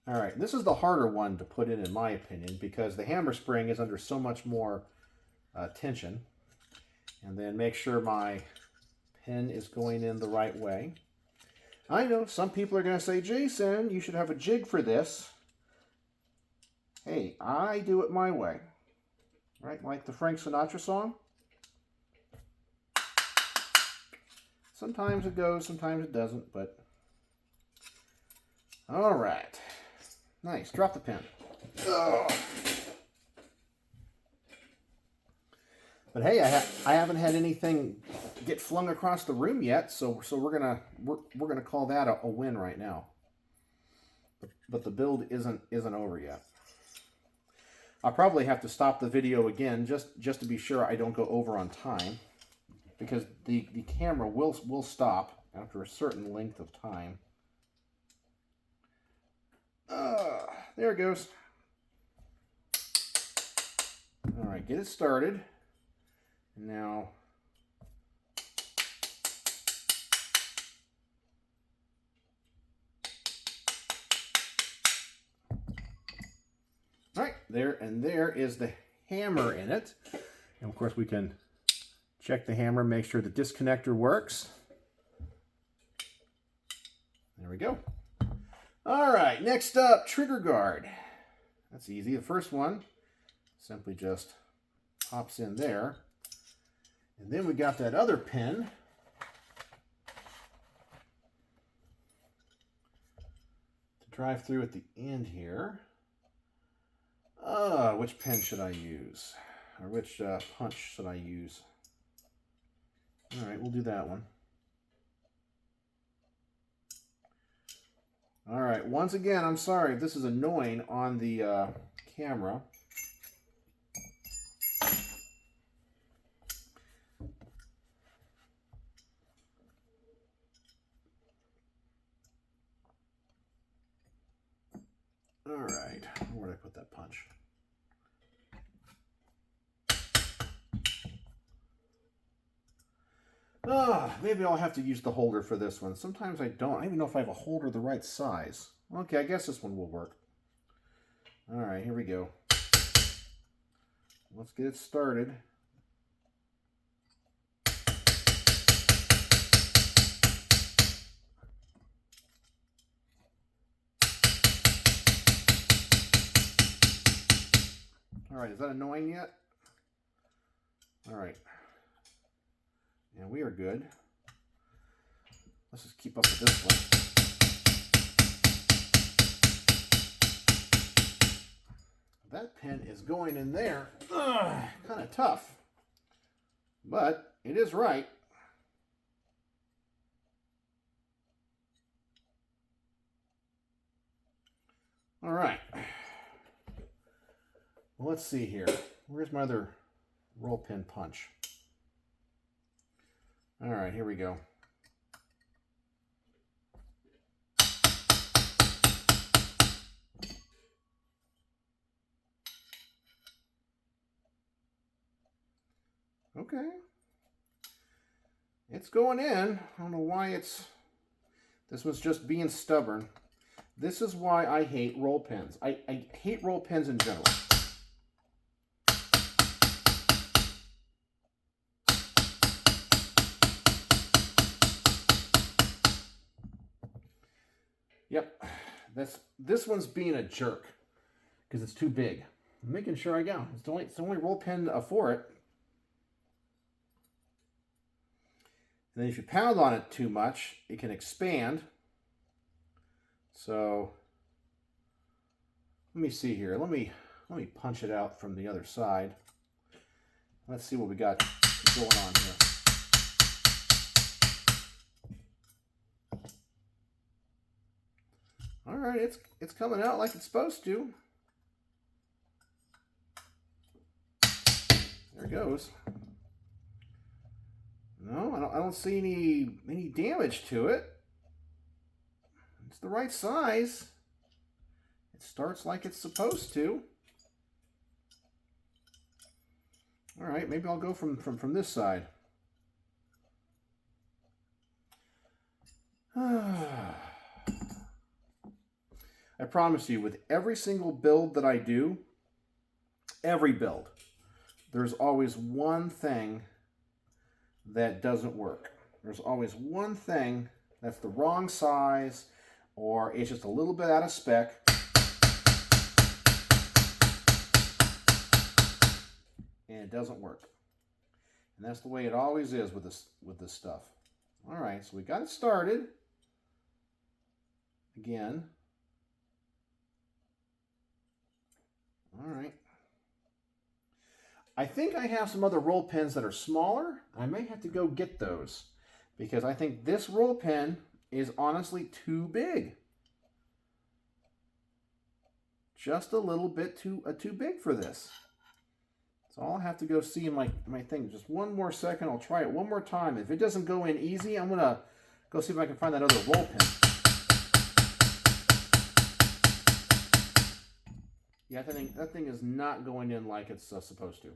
All right, this is the harder one to put in my opinion, because the hammer spring is under so much more tension. And then make sure my pin is going in the right way. I know some people are going to say, Jason, you should have a jig for this. Hey, I do it my way. Right, like the Frank Sinatra song. Sometimes it goes, sometimes it doesn't, but... All right. Nice, drop the pin. Ugh. But hey, I haven't had anything get flung across the room yet, so we're gonna call that a win right now. But the build isn't over yet. I'll probably have to stop the video again just to be sure I don't go over on time, because the camera will stop after a certain length of time. There it goes. All right, get it started. Now, all right, there is the hammer in it. And of course we can check the hammer, make sure the disconnector works. There we go. All right, next up, trigger guard. That's easy. The first one simply just pops in there. And then we got that other pin. To drive through at the end here. Which pin should I use? Or which punch should I use? All right, we'll do that one. All right, once again, I'm sorry if this is annoying on the camera. All right, where did I put that punch? Maybe I'll have to use the holder for this one. Sometimes I don't. I don't even know if I have a holder the right size. Okay, I guess this one will work. All right, here we go. Let's get it started. All right, is that annoying yet? All right. And we are good. Let's just keep up with this one. That pin is going in there. Kind of tough. But it is right. All right. Well, let's see here. Where's my other roll pin punch? All right, here we go. Okay. It's going in. I don't know why this was just being stubborn. This is why I hate roll pins. I hate roll pins in general. Yep, this one's being a jerk because it's too big. I'm making sure I go. It's the only roll pin for it. And then if you pound on it too much, it can expand. So let me see here. Let me punch it out from the other side. Let's see what we got going on here. All right, it's coming out like it's supposed to. There it goes. No, I don't see any damage to it. It's the right size. It starts like it's supposed to. All right, maybe I'll go from this side. I promise you, with every single build that I do, every build, there's always one thing that doesn't work. There's always one thing that's the wrong size, or it's just a little bit out of spec. And it doesn't work. And that's the way it always is with this stuff. All right, so we got it started. Again. All right. I think I have some other roll pins that are smaller. I may have to go get those because I think this roll pin is honestly too big. Just a little bit too big for this. So I'll have to go see my thing. Just one more second. I'll try it one more time. If it doesn't go in easy, I'm going to go see if I can find that other roll pin. Yeah, that thing is not going in like it's supposed to.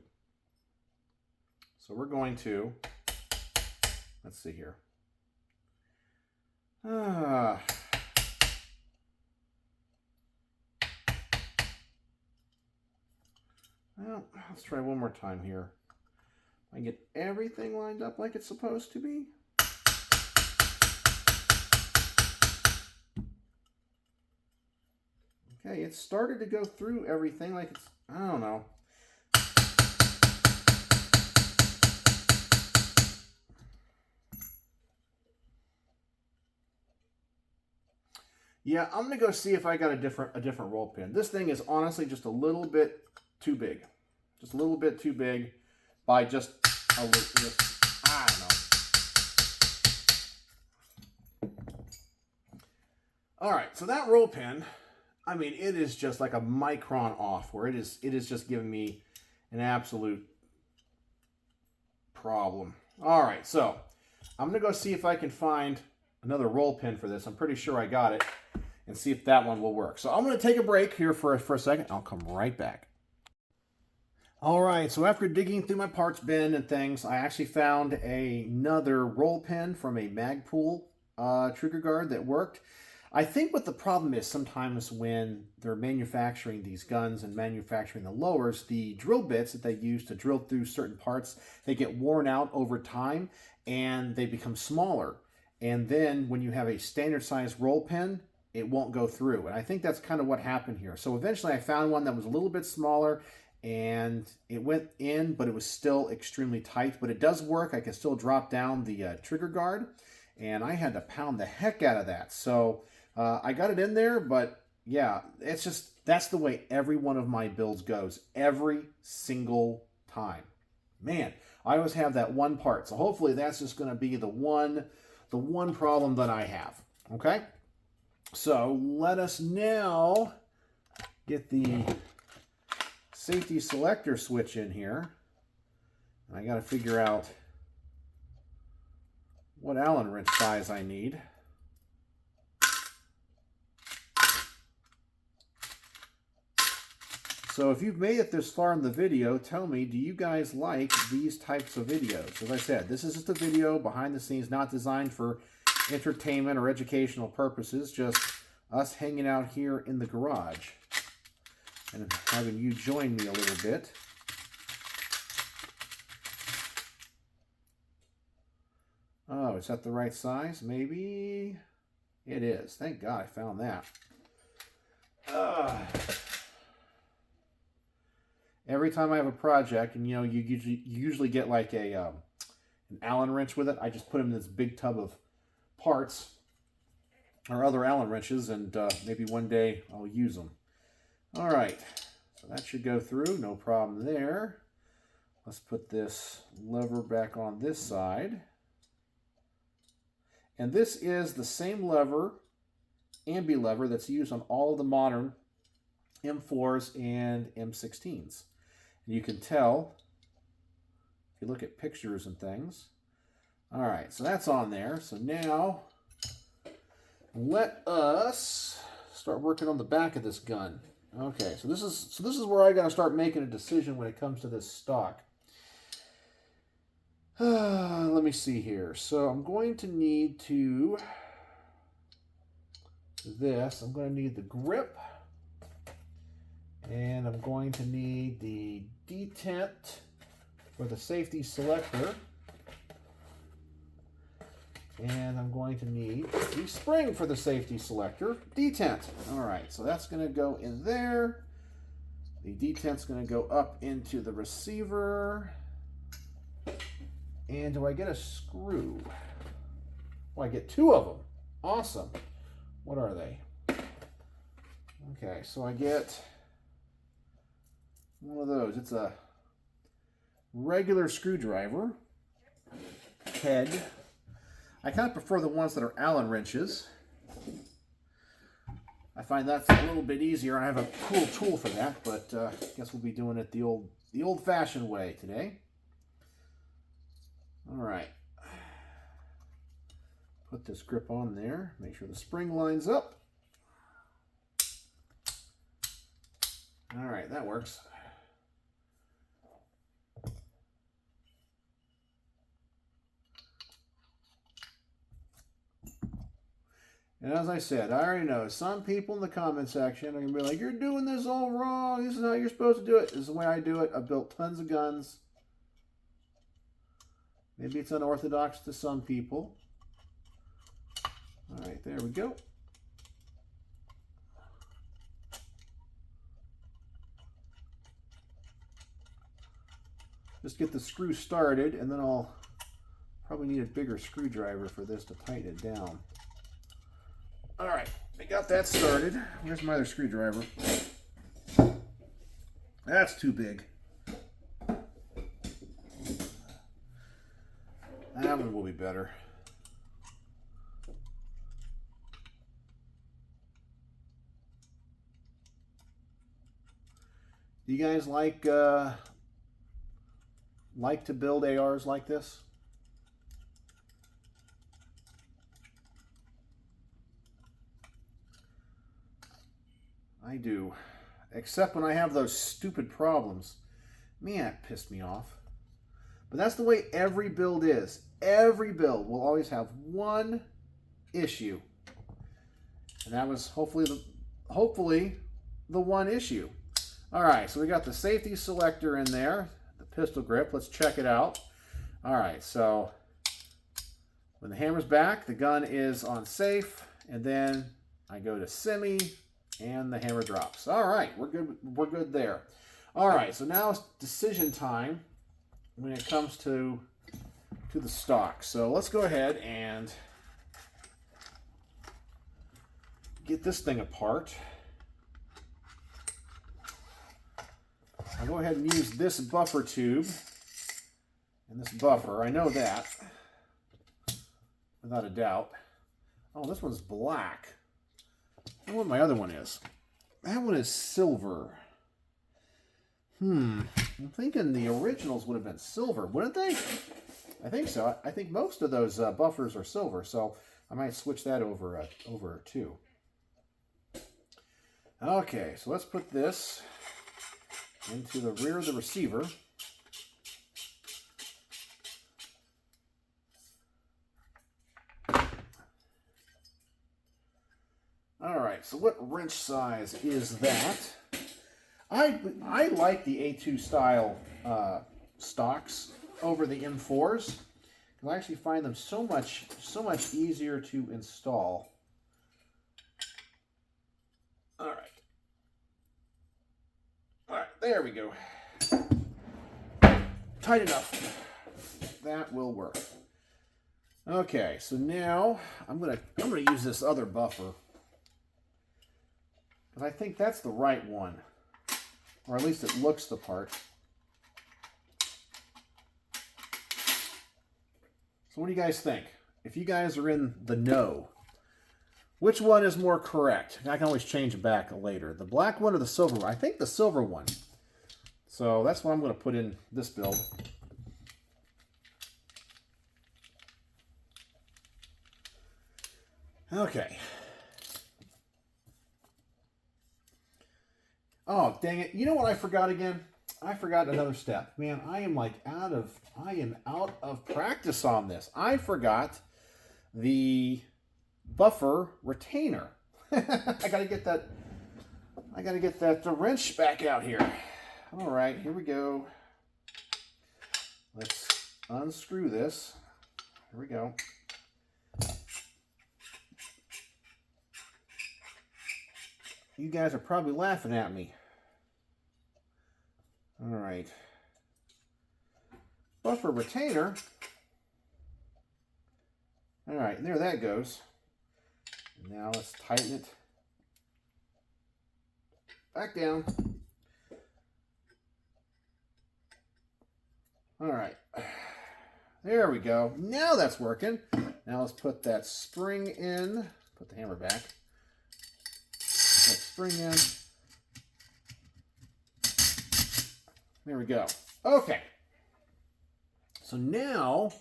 So we're going to, let's see here. Well, let's try one more time here. I get everything lined up like it's supposed to be. Okay, it started to go through everything like it's, I don't know. Yeah, I'm gonna go see if I got a different roll pin. This thing is honestly just a little bit too big. Just a little bit too big by just a little, I don't know. All right, so that roll pin, I mean, it is just like a micron off, where it is just giving me an absolute problem. All right, so I'm gonna go see if I can find another roll pin for this. I'm pretty sure I got it, and see if that one will work. So I'm gonna take a break here for a second. I'll come right back. All right, so after digging through my parts bin and things, I actually found another roll pin from a Magpul trigger guard that worked. I think what the problem is sometimes when they're manufacturing these guns and manufacturing the lowers, the drill bits that they use to drill through certain parts, they get worn out over time and they become smaller. And then when you have a standard size roll pin, it won't go through. And I think that's kind of what happened here. So eventually I found one that was a little bit smaller and it went in, but it was still extremely tight. But it does work. I can still drop down the trigger guard, and I had to pound the heck out of that. So I got it in there, but yeah, it's just, that's the way every one of my builds goes every single time. Man, I always have that one part. So hopefully that's just going to be the one problem that I have. Okay. So let us now get the safety selector switch in here. I got to figure out what Allen wrench size I need. So if you've made it this far in the video, tell me, do you guys like these types of videos? As I said, this is just a video behind the scenes, not designed for entertainment or educational purposes, just us hanging out here in the garage and having you join me a little bit. Oh, is that the right size? Maybe it is. Thank God I found that. Every time I have a project, and you know, you usually get like an Allen wrench with it, I just put them in this big tub of parts or other Allen wrenches, and maybe one day I'll use them. All right, so that should go through, no problem there. Let's put this lever back on this side. And this is the same lever, ambi lever, that's used on all of the modern M4s and M16s. And you can tell if you look at pictures and things. All right, so that's on there. So now let us start working on the back of this gun. Okay, so this is where I gotta start making a decision when it comes to this stock. Let me see here. So I'm going to need to I'm going to need the grip, and I'm going to need the detent for the safety selector, and I'm going to need the spring for the safety selector detent. All right, so that's going to go in there. The detent's going to go up into the receiver. And do I get a screw? Oh, I get 2 of them. Awesome. What are they? Okay, so I get one of those. It's a regular screwdriver head. I kind of prefer the ones that are Allen wrenches. I find that's a little bit easier. I have a cool tool for that, but I guess we'll be doing it the old-fashioned way today. All right. Put this grip on there. Make sure the spring lines up. All right, that works. And as I said, I already know some people in the comment section are going to be like, you're doing this all wrong. This is how you're supposed to do it. This is the way I do it. I've built tons of guns. Maybe it's unorthodox to some people. All right, there we go. Just get the screw started, and then I'll probably need a bigger screwdriver for this to tighten it down. All right, I got that started. Where's my other screwdriver? That's too big. That one will be better. Do you guys like to build ARs like this? I do. Except when I have those stupid problems. Man, that pissed me off. But that's the way every build is. Every build will always have one issue. And that was hopefully the one issue. All right, so we got the safety selector in there, the pistol grip. Let's check it out. All right, so when the hammer's back, the gun is on safe, and then I go to semi, and the hammer drops. All right, we're good. We're good there. All right, so now it's decision time when it comes to the stock. So let's go ahead and get this thing apart. I'll go ahead and use this buffer tube and this buffer. I know that without a doubt. Oh, this one's black. I wonder what my other one is. That one is silver. I'm thinking the originals would have been silver, wouldn't they? I think so. I think most of those buffers are silver, so I might switch that over too. Okay, so let's put this into the rear of the receiver. All right, so what wrench size is that? I like the A2 style stocks over the M4s because I actually find them so much easier to install. All right, there we go. Tight enough. That will work. Okay, so now I'm gonna use this other buffer because I think that's the right one, or at least it looks the part. So what do you guys think? If you guys are in the know, which one is more correct? I can always change it back later. The black one or the silver one? I think the silver one. So that's what I'm going to put in this build. Okay. Oh, dang it. You know what I forgot again? I forgot another step. Man, I am out of practice on this. I forgot the buffer retainer. I gotta get that the wrench back out here. All right, here we go. Let's unscrew this. Here we go. You guys are probably laughing at me. All right. Buffer retainer. All right, and there that goes. Now let's tighten it back down. All right. There we go. Now that's working. Now let's put that spring in. Put the hammer back. That spring in. There we go. Okay. So now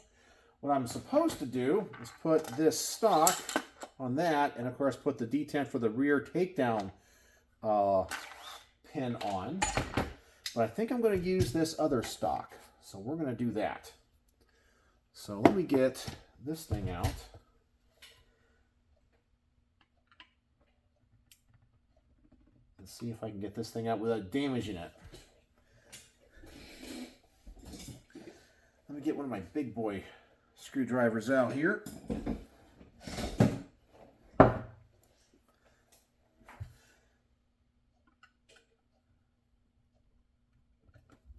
what I'm supposed to do is put this stock on that, and of course put the detent for the rear takedown pin on. But I think I'm going to use this other stock. So we're going to do that. So let me get this thing out. Let's see if I can get this thing out without damaging it. Let me get one of my big boy screwdrivers out here.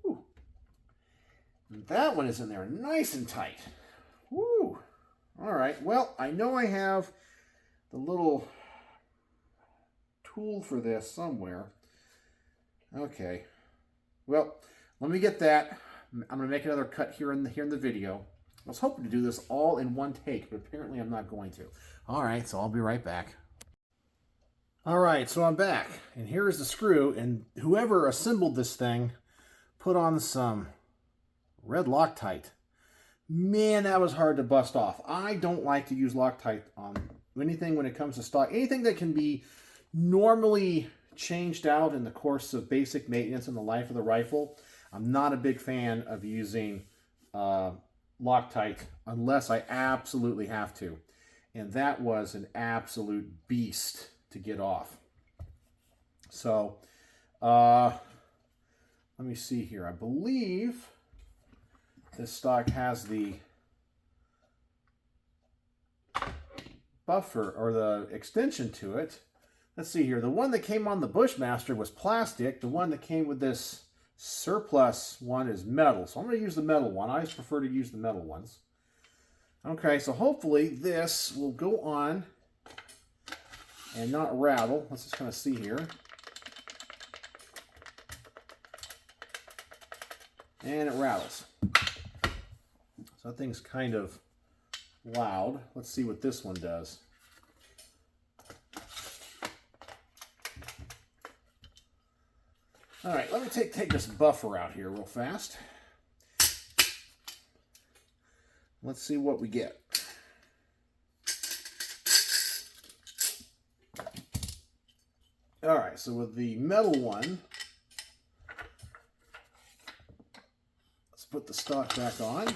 Ooh. And that one is in there nice and tight. Woo! All right, well, I know I have the little tool for this somewhere. Okay. Well, let me get that. I'm going to make another cut here in the video. I was hoping to do this all in one take, but apparently I'm not going to. All right, so I'll be right back. All right, so I'm back, and here is the screw, and whoever assembled this thing put on some red Loctite. Man, that was hard to bust off. I don't like to use Loctite on anything when it comes to stock. Anything that can be normally changed out in the course of basic maintenance in the life of the rifle, I'm not a big fan of using Loctite unless I absolutely have to. And that was an absolute beast to get off. So, let me see here. I believe this stock has the buffer or the extension to it. Let's see here. The one that came on the Bushmaster was plastic. The one that came with this surplus one is metal. So I'm going to use the metal one. I always prefer to use the metal ones. Okay, so hopefully this will go on and not rattle. Let's just kind of see here. And it rattles. So that thing's kind of loud. Let's see what this one does. All right, let me take this buffer out here real fast. Let's see what we get. All right, so with the metal one, let's put the stock back on.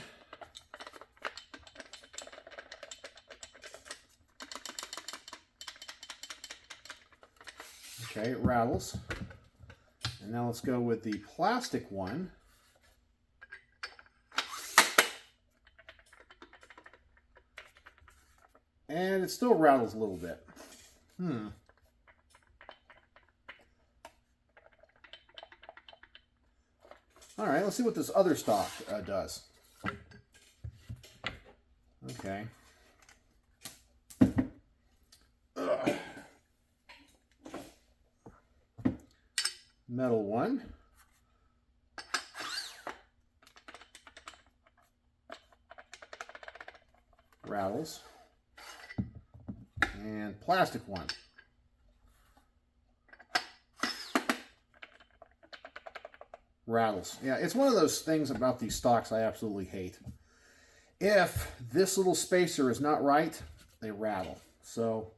Okay, it rattles. And now let's go with the plastic one. And it still rattles a little bit. All right, let's see what this other stock does. Okay. Ugh. Metal one. Rattles. And plastic one. Rattles. Yeah, it's one of those things about these stocks I absolutely hate. If this little spacer is not right, they rattle. So,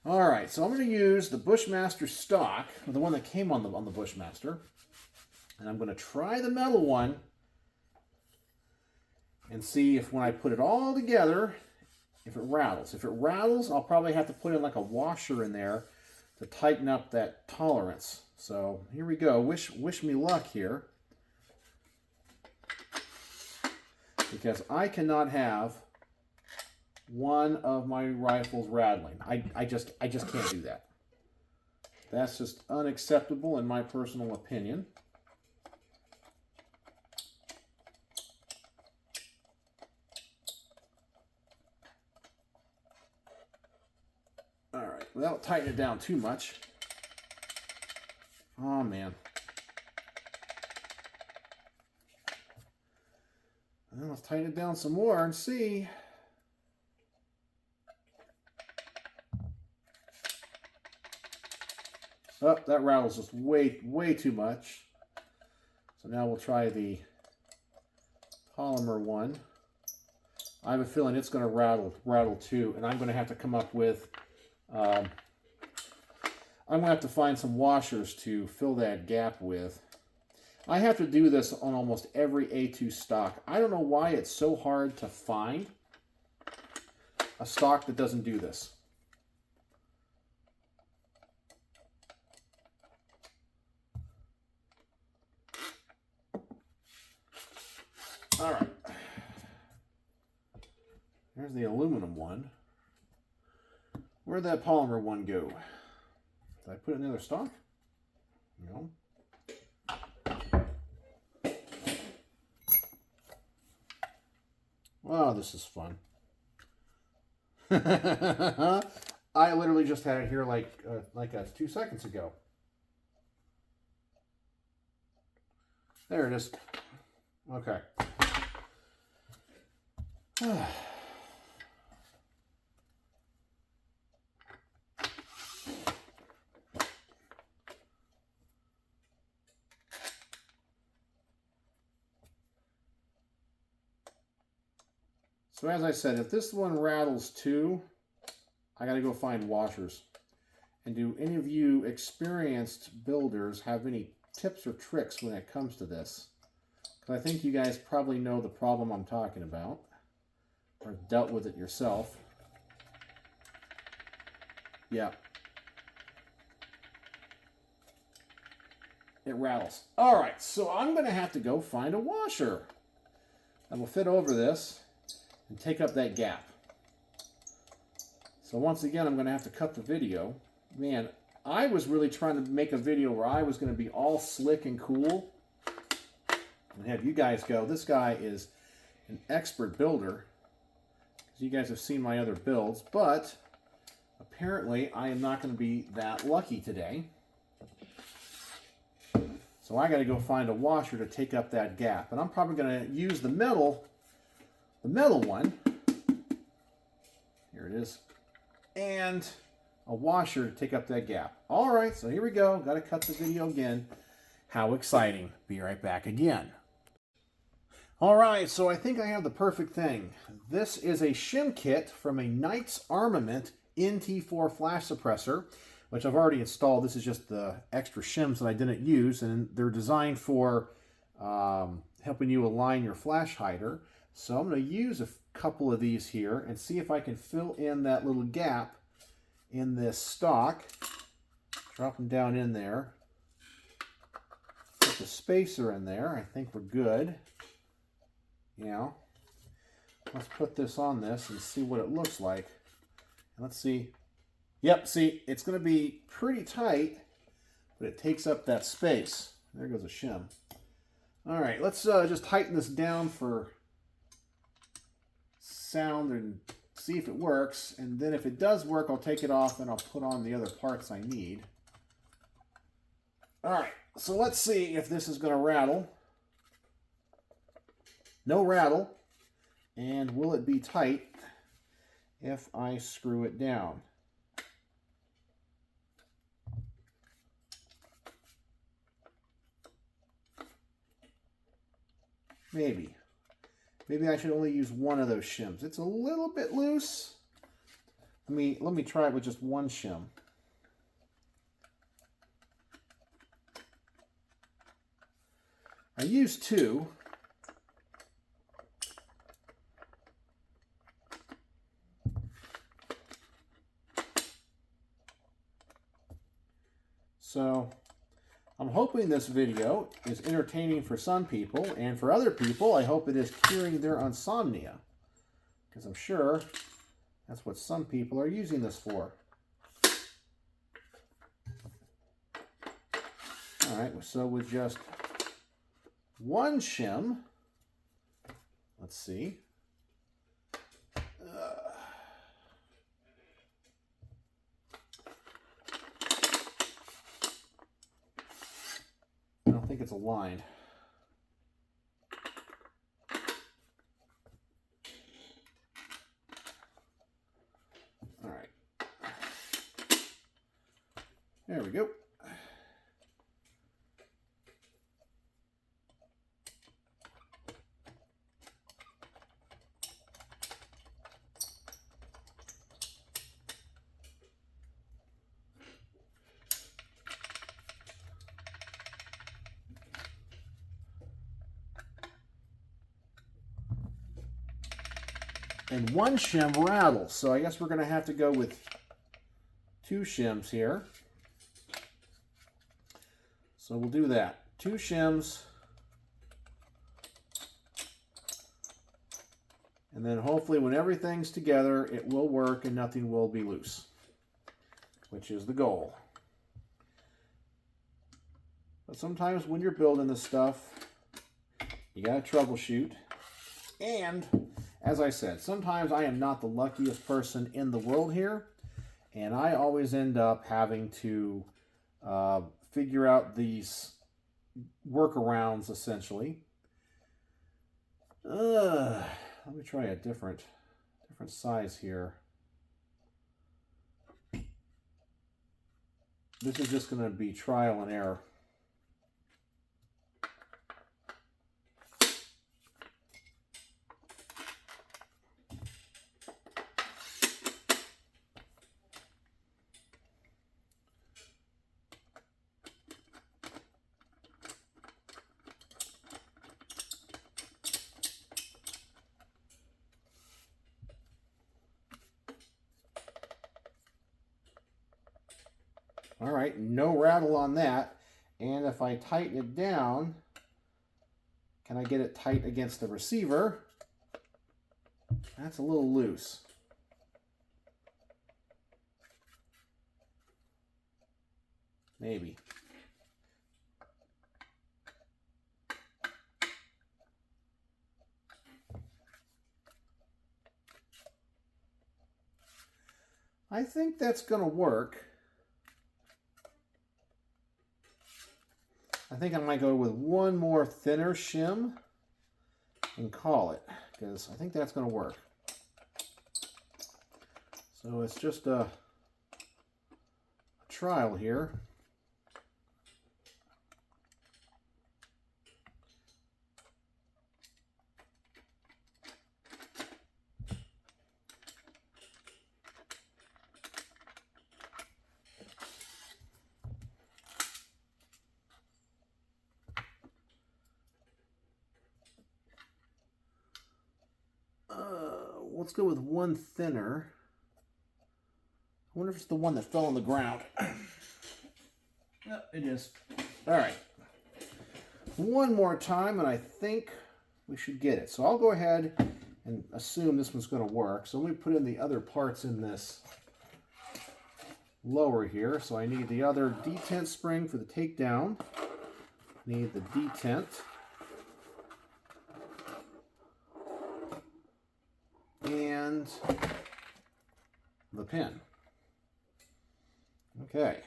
All right, so I'm going to use the Bushmaster stock, the one that came on the Bushmaster, and I'm going to try the metal one and see if when I put it all together, if it rattles. If it rattles, I'll probably have to put in like a washer in there to tighten up that tolerance. So here we go. Wish me luck here, because I cannot have one of my rifles rattling. I just can't do that. That's just unacceptable in my personal opinion. All right, without tightening it down too much. Oh man. Well, let's tighten it down some more and see. Oh, that rattles just way too much. So now we'll try the polymer one. I have a feeling it's going to rattle too, and I'm going to have to come up with, I'm going to have to find some washers to fill that gap with. I have to do this on almost every A2 stock. I don't know why it's so hard to find a stock that doesn't do this. All right, there's the aluminum one. Where'd that polymer one go? Did I put it in the other stock? No. Wow, this is fun. I literally just had it here like 2 seconds ago. There it is. Okay. So as I said, if this one rattles too, I got to go find washers. And do any of you experienced builders have any tips or tricks when it comes to this? Because I think you guys probably know the problem I'm talking about, or dealt with it yourself. Yeah. It rattles. All right, so I'm going to have to go find a washer that will fit over this and take up that gap. So once again, I'm going to have to cut the video. Man, I was really trying to make a video where I was going to be all slick and cool and have you guys go, this guy is an expert builder. You guys have seen my other builds, but apparently I am not going to be that lucky today. So I got to go find a washer to take up that gap. And I'm probably going to use the metal one. Here it is. And a washer to take up that gap. All right, so here we go. Got to cut the video again. How exciting. Be right back again. All right, so I think I have the perfect thing. This is a shim kit from a Knights Armament NT4 flash suppressor, which I've already installed. This is just the extra shims that I didn't use, and they're designed for helping you align your flash hider. So I'm going to use a couple of these here and see if I can fill in that little gap in this stock. Drop them down in there. Put the spacer in there. I think we're good. Yeah. Let's put this on this and see what it looks like. And let's see. Yep, see, it's going to be pretty tight, but it takes up that space. There goes a shim. All right, let's just tighten this down for sound and see if it works. And then if it does work, I'll take it off and I'll put on the other parts I need. All right, so let's see if this is going to rattle. No rattle. And will it be tight if I screw it down? Maybe. Maybe I should only use one of those shims. It's a little bit loose, Let me try it with just one shim. I used two. So I'm hoping this video is entertaining for some people, and for other people, I hope it is curing their insomnia, because I'm sure that's what some people are using this for. All right, so with just one shim, let's see. I don't think it's aligned. All right. There we go. And one shim rattles, so I guess we're going to have to go with two shims here. So we'll do that. Two shims. And then hopefully when everything's together, it will work and nothing will be loose, which is the goal. But sometimes when you're building this stuff, you got to troubleshoot. And as I said, sometimes I am not the luckiest person in the world here, and I always end up having to figure out these workarounds, essentially. Let me try a different size here. This is just going to be trial and error. All right, no rattle on that. And if I tighten it down, can I get it tight against the receiver? That's a little loose. Maybe. I think that's going to work. I think I might go with one more thinner shim and call it, because I think that's going to work. So it's just a trial here. Let's go with one thinner. I wonder if it's the one that fell on the ground. Yep, it is. All right. One more time, and I think we should get it. So I'll go ahead and assume this one's going to work. So let me put in the other parts in this lower here. So I need the other detent spring for the takedown. Need the detent. And the pin. Okay.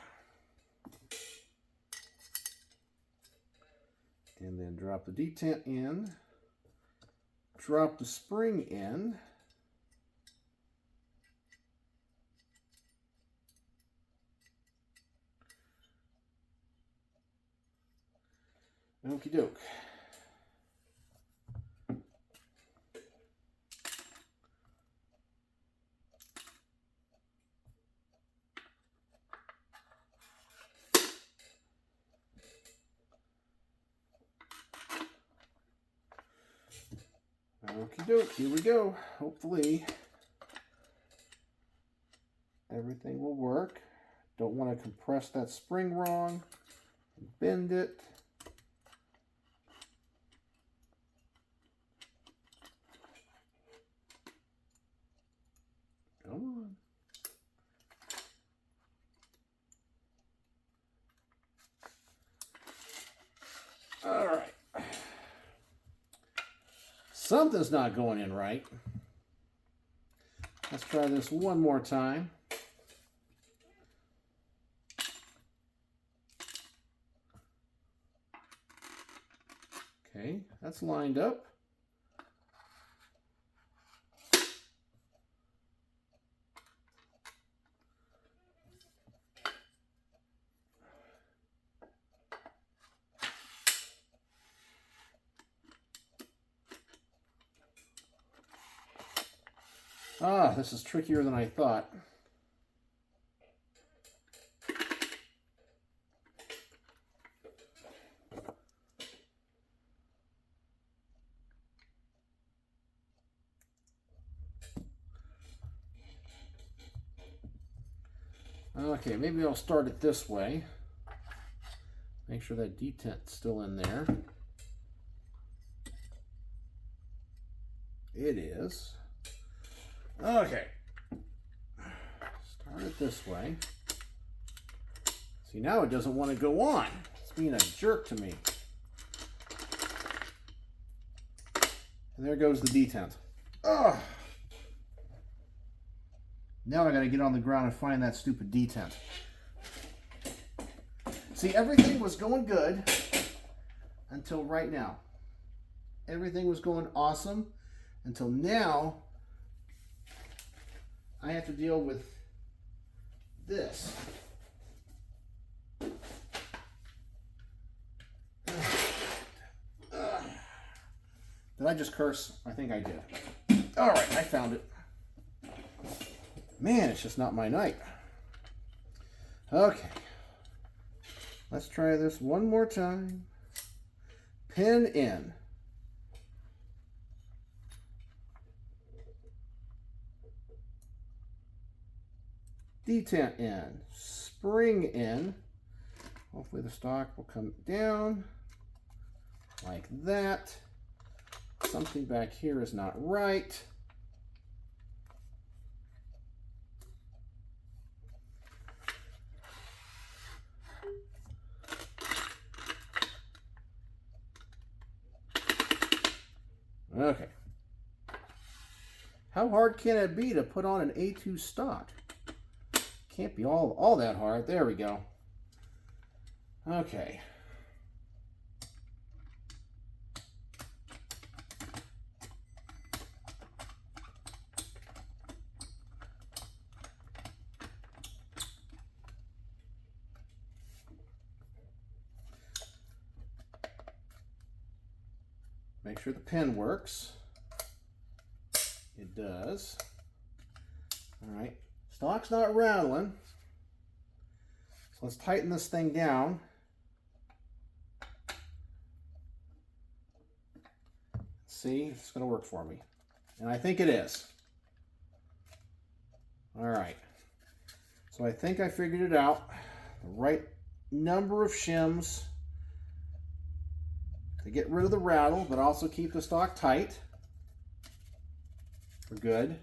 And then drop the detent in. Drop the spring in. Okie doke. Okie doke, here we go. Hopefully everything will work. Don't want to compress that spring wrong. Bend it. Come on. All right. Something's not going in right. Let's try this one more time. Okay, that's lined up. Ah, this is trickier than I thought. Okay, maybe I'll start it this way. Make sure that detent's still in there. It is. Okay. Start it this way. See, now it doesn't want to go on. It's being a jerk to me. And there goes the detent. Ugh. Now I got to get on the ground and find that stupid detent. See, everything was going good until right now. Everything was going awesome until now. I have to deal with this. Did I just curse? I think I did. All right, I found it. Man, it's just not my night. Okay. Let's try this one more time. Pin in. Detent in. Spring in. Hopefully the stock will come down like that. Something back here is not right. Okay. How hard can it be to put on an A2 stock? Can't be all that hard. There we go. Okay. Make sure the pin works. It does. All right. Stock's not rattling. So let's tighten this thing down. See, it's going to work for me. And I think it is. All right. So I think I figured it out. The right number of shims to get rid of the rattle, but also keep the stock tight. We're good.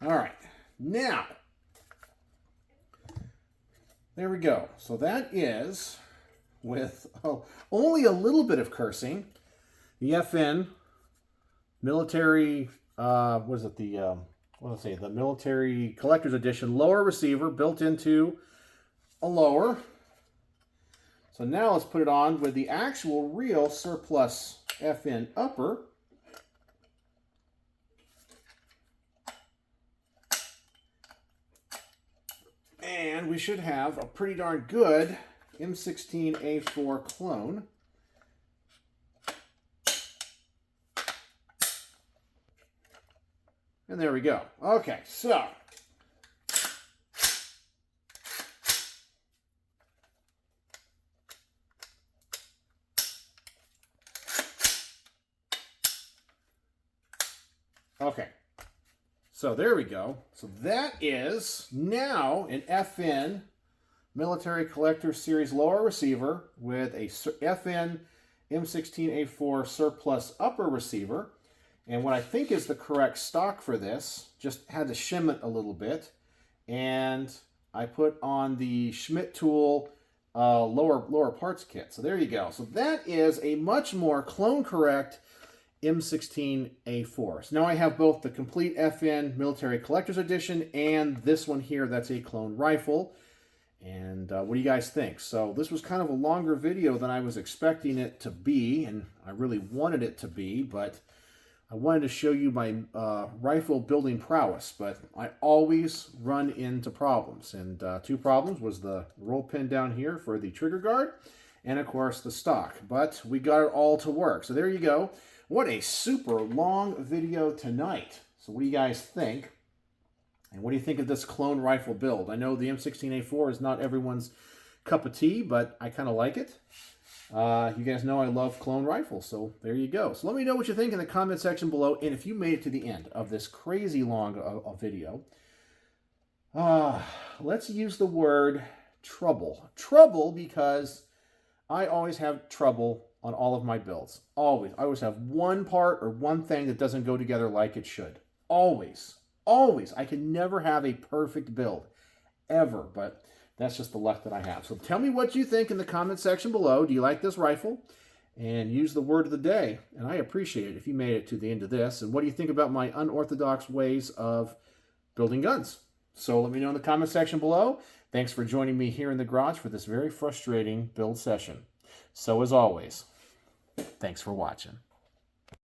All right, now, there we go. So that is, with only a little bit of cursing, the FN military, what is it, the military collector's edition lower receiver built into a lower. So now let's put it on with the actual real surplus FN upper. And we should have a pretty darn good M16A4 Clone. And there we go. Okay, so Okay. So there we go. So that is now an FN Military Collector Series lower receiver with a FN M16A4 surplus upper receiver. And what I think is the correct stock for this, just had to shim it a little bit. And I put on the Schmidt tool lower parts kit. So there you go. So that is a much more clone correct M16A4. So now I have both the complete FN Military Collector's Edition and this one here that's a clone rifle. And what do you guys think? So this was kind of a longer video than I was expecting it to be, and I really wanted it to be, but I wanted to show you my rifle building prowess, but I always run into problems. And two problems was the roll pin down here for the trigger guard, and of course the stock. But we got it all to work. So there you go. What a super long video tonight. So what do you guys think? And what do you think of this clone rifle build? I know the M16A4 is not everyone's cup of tea, but I kind of like it. You guys know I love clone rifles, so there you go. So let me know what you think in the comment section below, and if you made it to the end of this crazy long video. Let's use the word trouble. Trouble because I always have trouble on all of my builds. Always. I always have one part or one thing that doesn't go together like it should. Always. Always. I can never have a perfect build. Ever. But that's just the luck that I have. So tell me what you think in the comment section below. Do you like this rifle? And use the word of the day. And I appreciate it if you made it to the end of this. And what do you think about my unorthodox ways of building guns? So let me know in the comment section below. Thanks for joining me here in the garage for this very frustrating build session. So as always, thanks for watching.